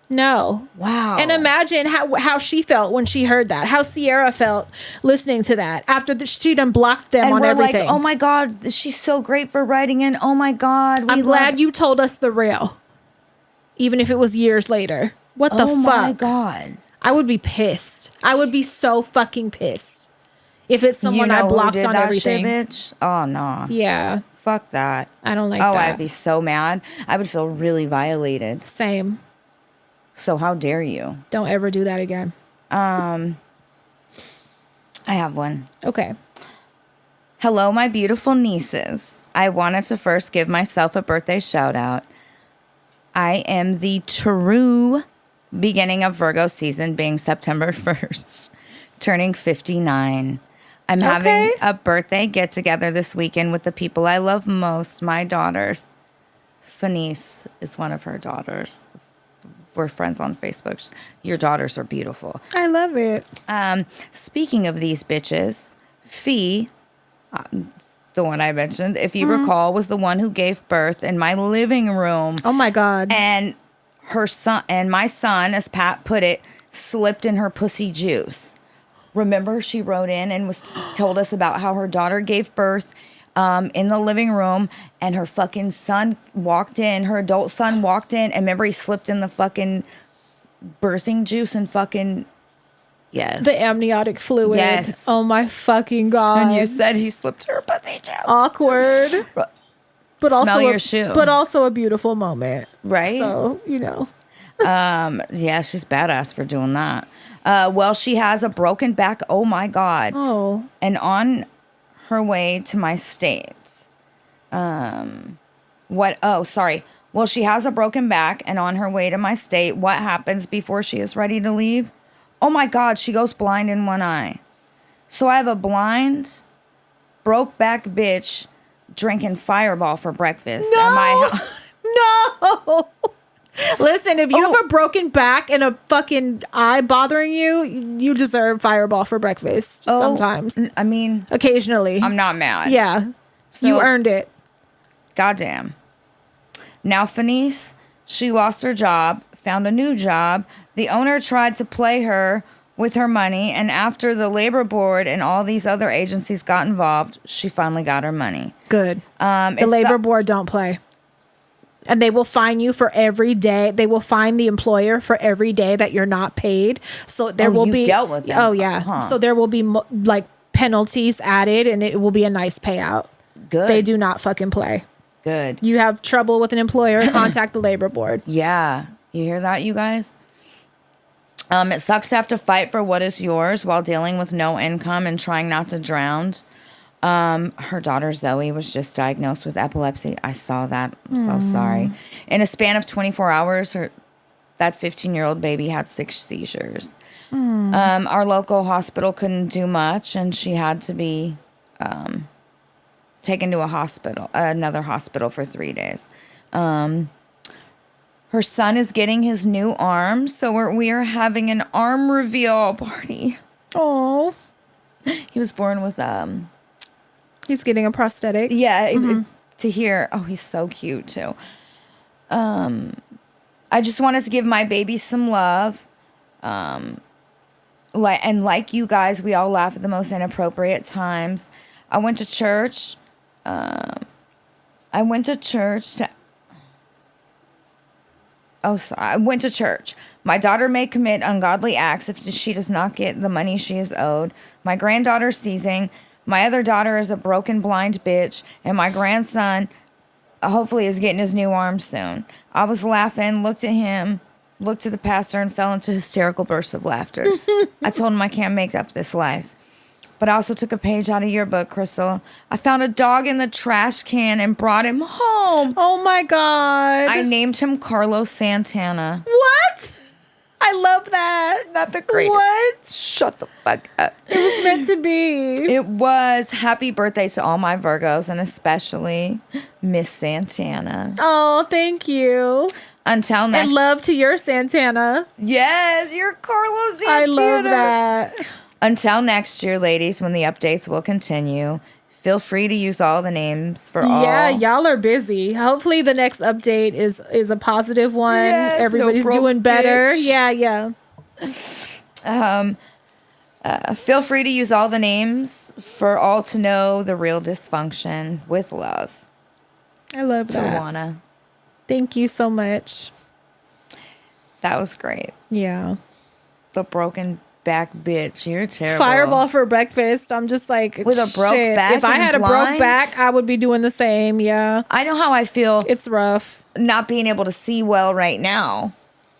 No. Wow. And imagine how she felt when she heard that. How Sierra felt listening to that after she done blocked them and on we're everything. like, oh my God, she's so great for writing in. Oh my God. I'm glad you told us the real. Even if it was years later. What the fuck? Oh my God. I would be pissed. I would be so fucking pissed. If it's someone I blocked who did on that everything. Shit, bitch? Oh, no. Yeah. Fuck that. I don't like that. that. I'd be so mad. I would feel really violated. Same. So how dare you? Don't ever do that again. I have one. Okay. Hello, my beautiful nieces. I wanted to first give myself a birthday shout out. I am the true beginning of Virgo season, being September 1st, turning 59. I'm having a birthday get together this weekend with the people I love most, my daughters. Fanice is one of her daughters. We're friends on Facebook. Your daughters are beautiful. I love it. Speaking of these bitches, Fee, the one I mentioned, if you recall, was the one who gave birth in my living room. Oh my God. And her son and my son, as Pat put it, slipped in her pussy juice. Remember, she wrote in and told us about how her daughter gave birth in the living room, and her fucking son walked in. Her adult son walked in, and remember, he slipped in the fucking birthing juice and fucking yes, The amniotic fluid. Yes. Oh my fucking God. And you said he slipped her pussy juice. Awkward. But Smell also your shoe. But also a beautiful moment. Right? So, you know. Yeah, she's badass for doing that. Well, she has a broken back. Oh my God. Oh. And on her way to my state. Well, she has a broken back, and on her way to my state, what happens before she is ready to leave? Oh my God, she goes blind in one eye. So I have a blind, broke back bitch drinking Fireball for breakfast at my house. No. Listen, if you have a broken back and a fucking eye bothering you, you deserve Fireball for breakfast sometimes. I mean, Occasionally. I'm not mad. Yeah. So- you earned it. Goddamn. Now, Fanice, she lost her job, found a new job. The owner tried to play her with her money, and after the labor board and all these other agencies got involved, she finally got her money. Good. The labor board don't play. And they will fine you for every day. They will fine the employer for every day that you're not paid. So there will be dealt with them. Oh yeah. Uh-huh. So there will be like penalties added, and it will be a nice payout. Good. They do not fucking play. Good. You have trouble with an employer, contact the labor board. Yeah. You hear that, you guys? It sucks to have to fight for what is yours while dealing with no income and trying not to drown. Her daughter Zoe was just diagnosed with epilepsy. I saw that. I'm so sorry. In a span of 24 hours, that 15-year-old baby had 6 seizures. Our local hospital couldn't do much, and she had to be taken to another hospital for 3 days. Her son is getting his new arm, so we are having an arm reveal party. Oh. He was born with He's getting a prosthetic. Yeah, to hear. Oh, he's so cute too. I just wanted to give my baby some love. Like you guys, we all laugh at the most inappropriate times. I went to church. I went to church. My daughter may commit ungodly acts if she does not get the money she is owed. My granddaughter's seizing. My other daughter is a broken blind bitch, and my grandson hopefully is getting his new arm soon. I was laughing, looked at him, looked at the pastor, and fell into hysterical bursts of laughter. I told him I can't make up this life. But I also took a page out of your book, Crystal. I found a dog in the trash can and brought him home. Oh my God. I named him Carlos Santana. What? I love that. Not the greatest. What? Shut the fuck up. It was meant to be. It was. Happy birthday to all my Virgos, and especially Miss Santana. Oh, thank you. Until next. And love to your Santana. Yes, you're Carlos Santana. I love that. Until next year, ladies, when the updates will continue, feel free to use all the names for all. Yeah, y'all are busy. Hopefully the next update is a positive one. Yes, Everybody's no broke doing better. bitch. Yeah. Feel free to use all the names for all to know the real dysfunction with love. I love that. Tawana. Thank you so much. That was great. Yeah. The broken back bitch. You're terrible. Fireball for breakfast. I'm just like, with a broke shit. back. If I and had a broke blinds? back, I would be doing the same. Yeah. I know how I feel It's rough. not being able to see well right now.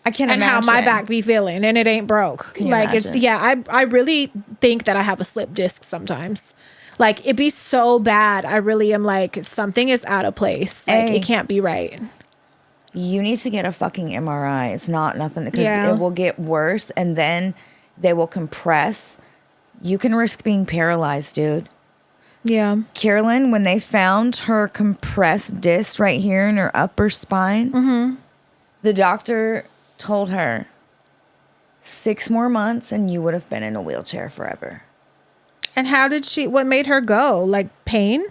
I can't And imagine how my back be feeling, and it ain't broke. Can you Like it's imagine? yeah. I really think that I have a slip disc sometimes. Like it be so bad. I really am like something is out of place. Like Hey. it can't be right. You need to get a fucking MRI. It's not nothing because Yeah. it will get worse, and then they will compress. You can risk being paralyzed, dude. Yeah. Carolyn, when they found her compressed disc right here in her upper spine, the doctor told her 6 more months and you would have been in a wheelchair forever. And how did what made her go? Like pain?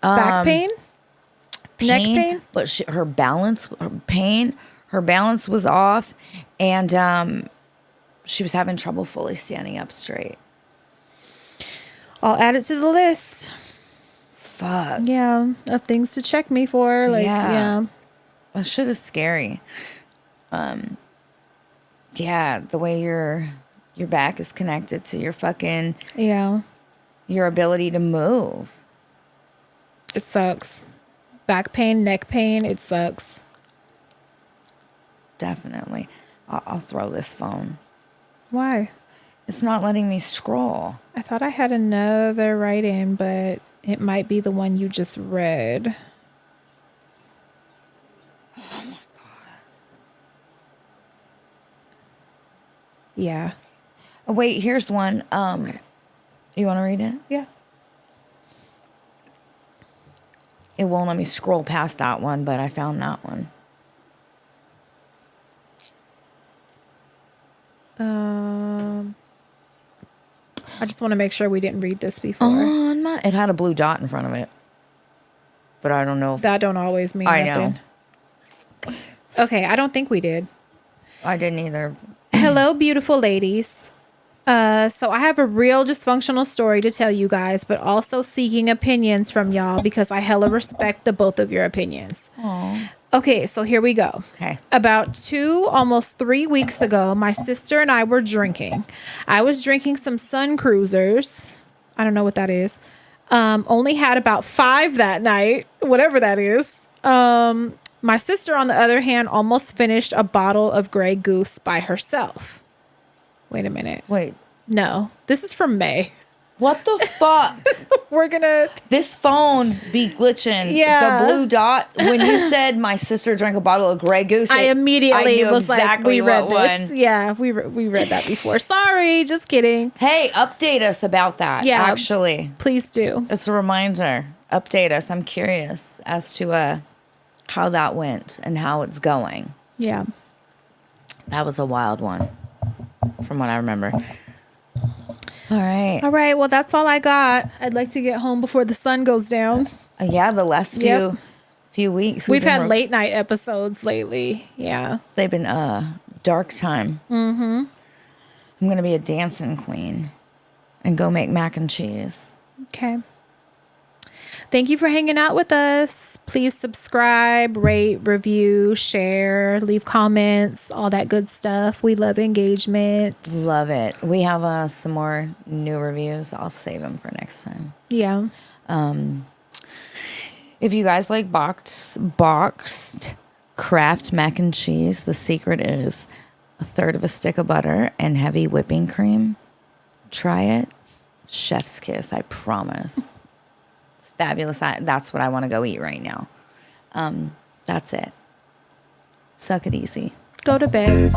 Back pain? Neck pain? But her balance was off, and she was having trouble fully standing up straight. I'll add it to the list. Fuck. Yeah, of things to check me for. Like, yeah. That shit is scary. Yeah, the way your back is connected to your fucking your ability to move. It sucks. Back pain, neck pain, it sucks. Definitely. I'll throw this phone. Why? It's not letting me scroll. I thought I had another write-in, but it might be the one you just read. Oh my God. Yeah. Oh, wait, here's one. You want to read it? Yeah. It won't let me scroll past that one, but I found that one. I just want to make sure we didn't read this before. It had a blue dot in front of it. But I don't know. That don't always mean I nothing. know. Okay, I don't think we did. I didn't either. Hello, beautiful ladies. So I have a real dysfunctional story to tell you guys, but also seeking opinions from y'all because I hella respect the both of your opinions. Aww. Okay, so here we go. Okay. About 2, almost 3 weeks ago, my sister and I were drinking. I was drinking some Sun Cruisers. I don't know what that is. Only had about 5 that night, whatever that is. My sister, on the other hand, almost finished a bottle of Grey Goose by herself. Wait a minute. Wait. No, this is from May. What the fuck? We're gonna... This phone be glitching. Yeah. The blue dot. When you said my sister drank a bottle of Grey Goose, I immediately knew was exactly like, we read what this. one. Yeah, we read that before. Sorry, just kidding. Hey, update us about that. Yeah. Actually, Please do. it's a reminder. Update us. I'm curious as to how that went and how it's going. Yeah. That was a wild one, from what I remember. All right. All right. Well, that's all I got. I'd like to get home before the sun goes down. Yeah, the last few weeks We've had late night episodes lately. Yeah. They've been dark time. Mm-hmm. I'm gonna be a dancing queen and go make mac and cheese. Okay. Thank you for hanging out with us. Please subscribe, rate, review, share, leave comments, all that good stuff. We love engagement. Love it. We have some more new reviews. I'll save them for next time. Yeah. If you guys like boxed Kraft mac and cheese, the secret is 1/3 of a stick of butter and heavy whipping cream. Try it. Chef's kiss, I promise. It's fabulous. That's what I want to go eat right now. That's it. Suck it easy. Go to bed.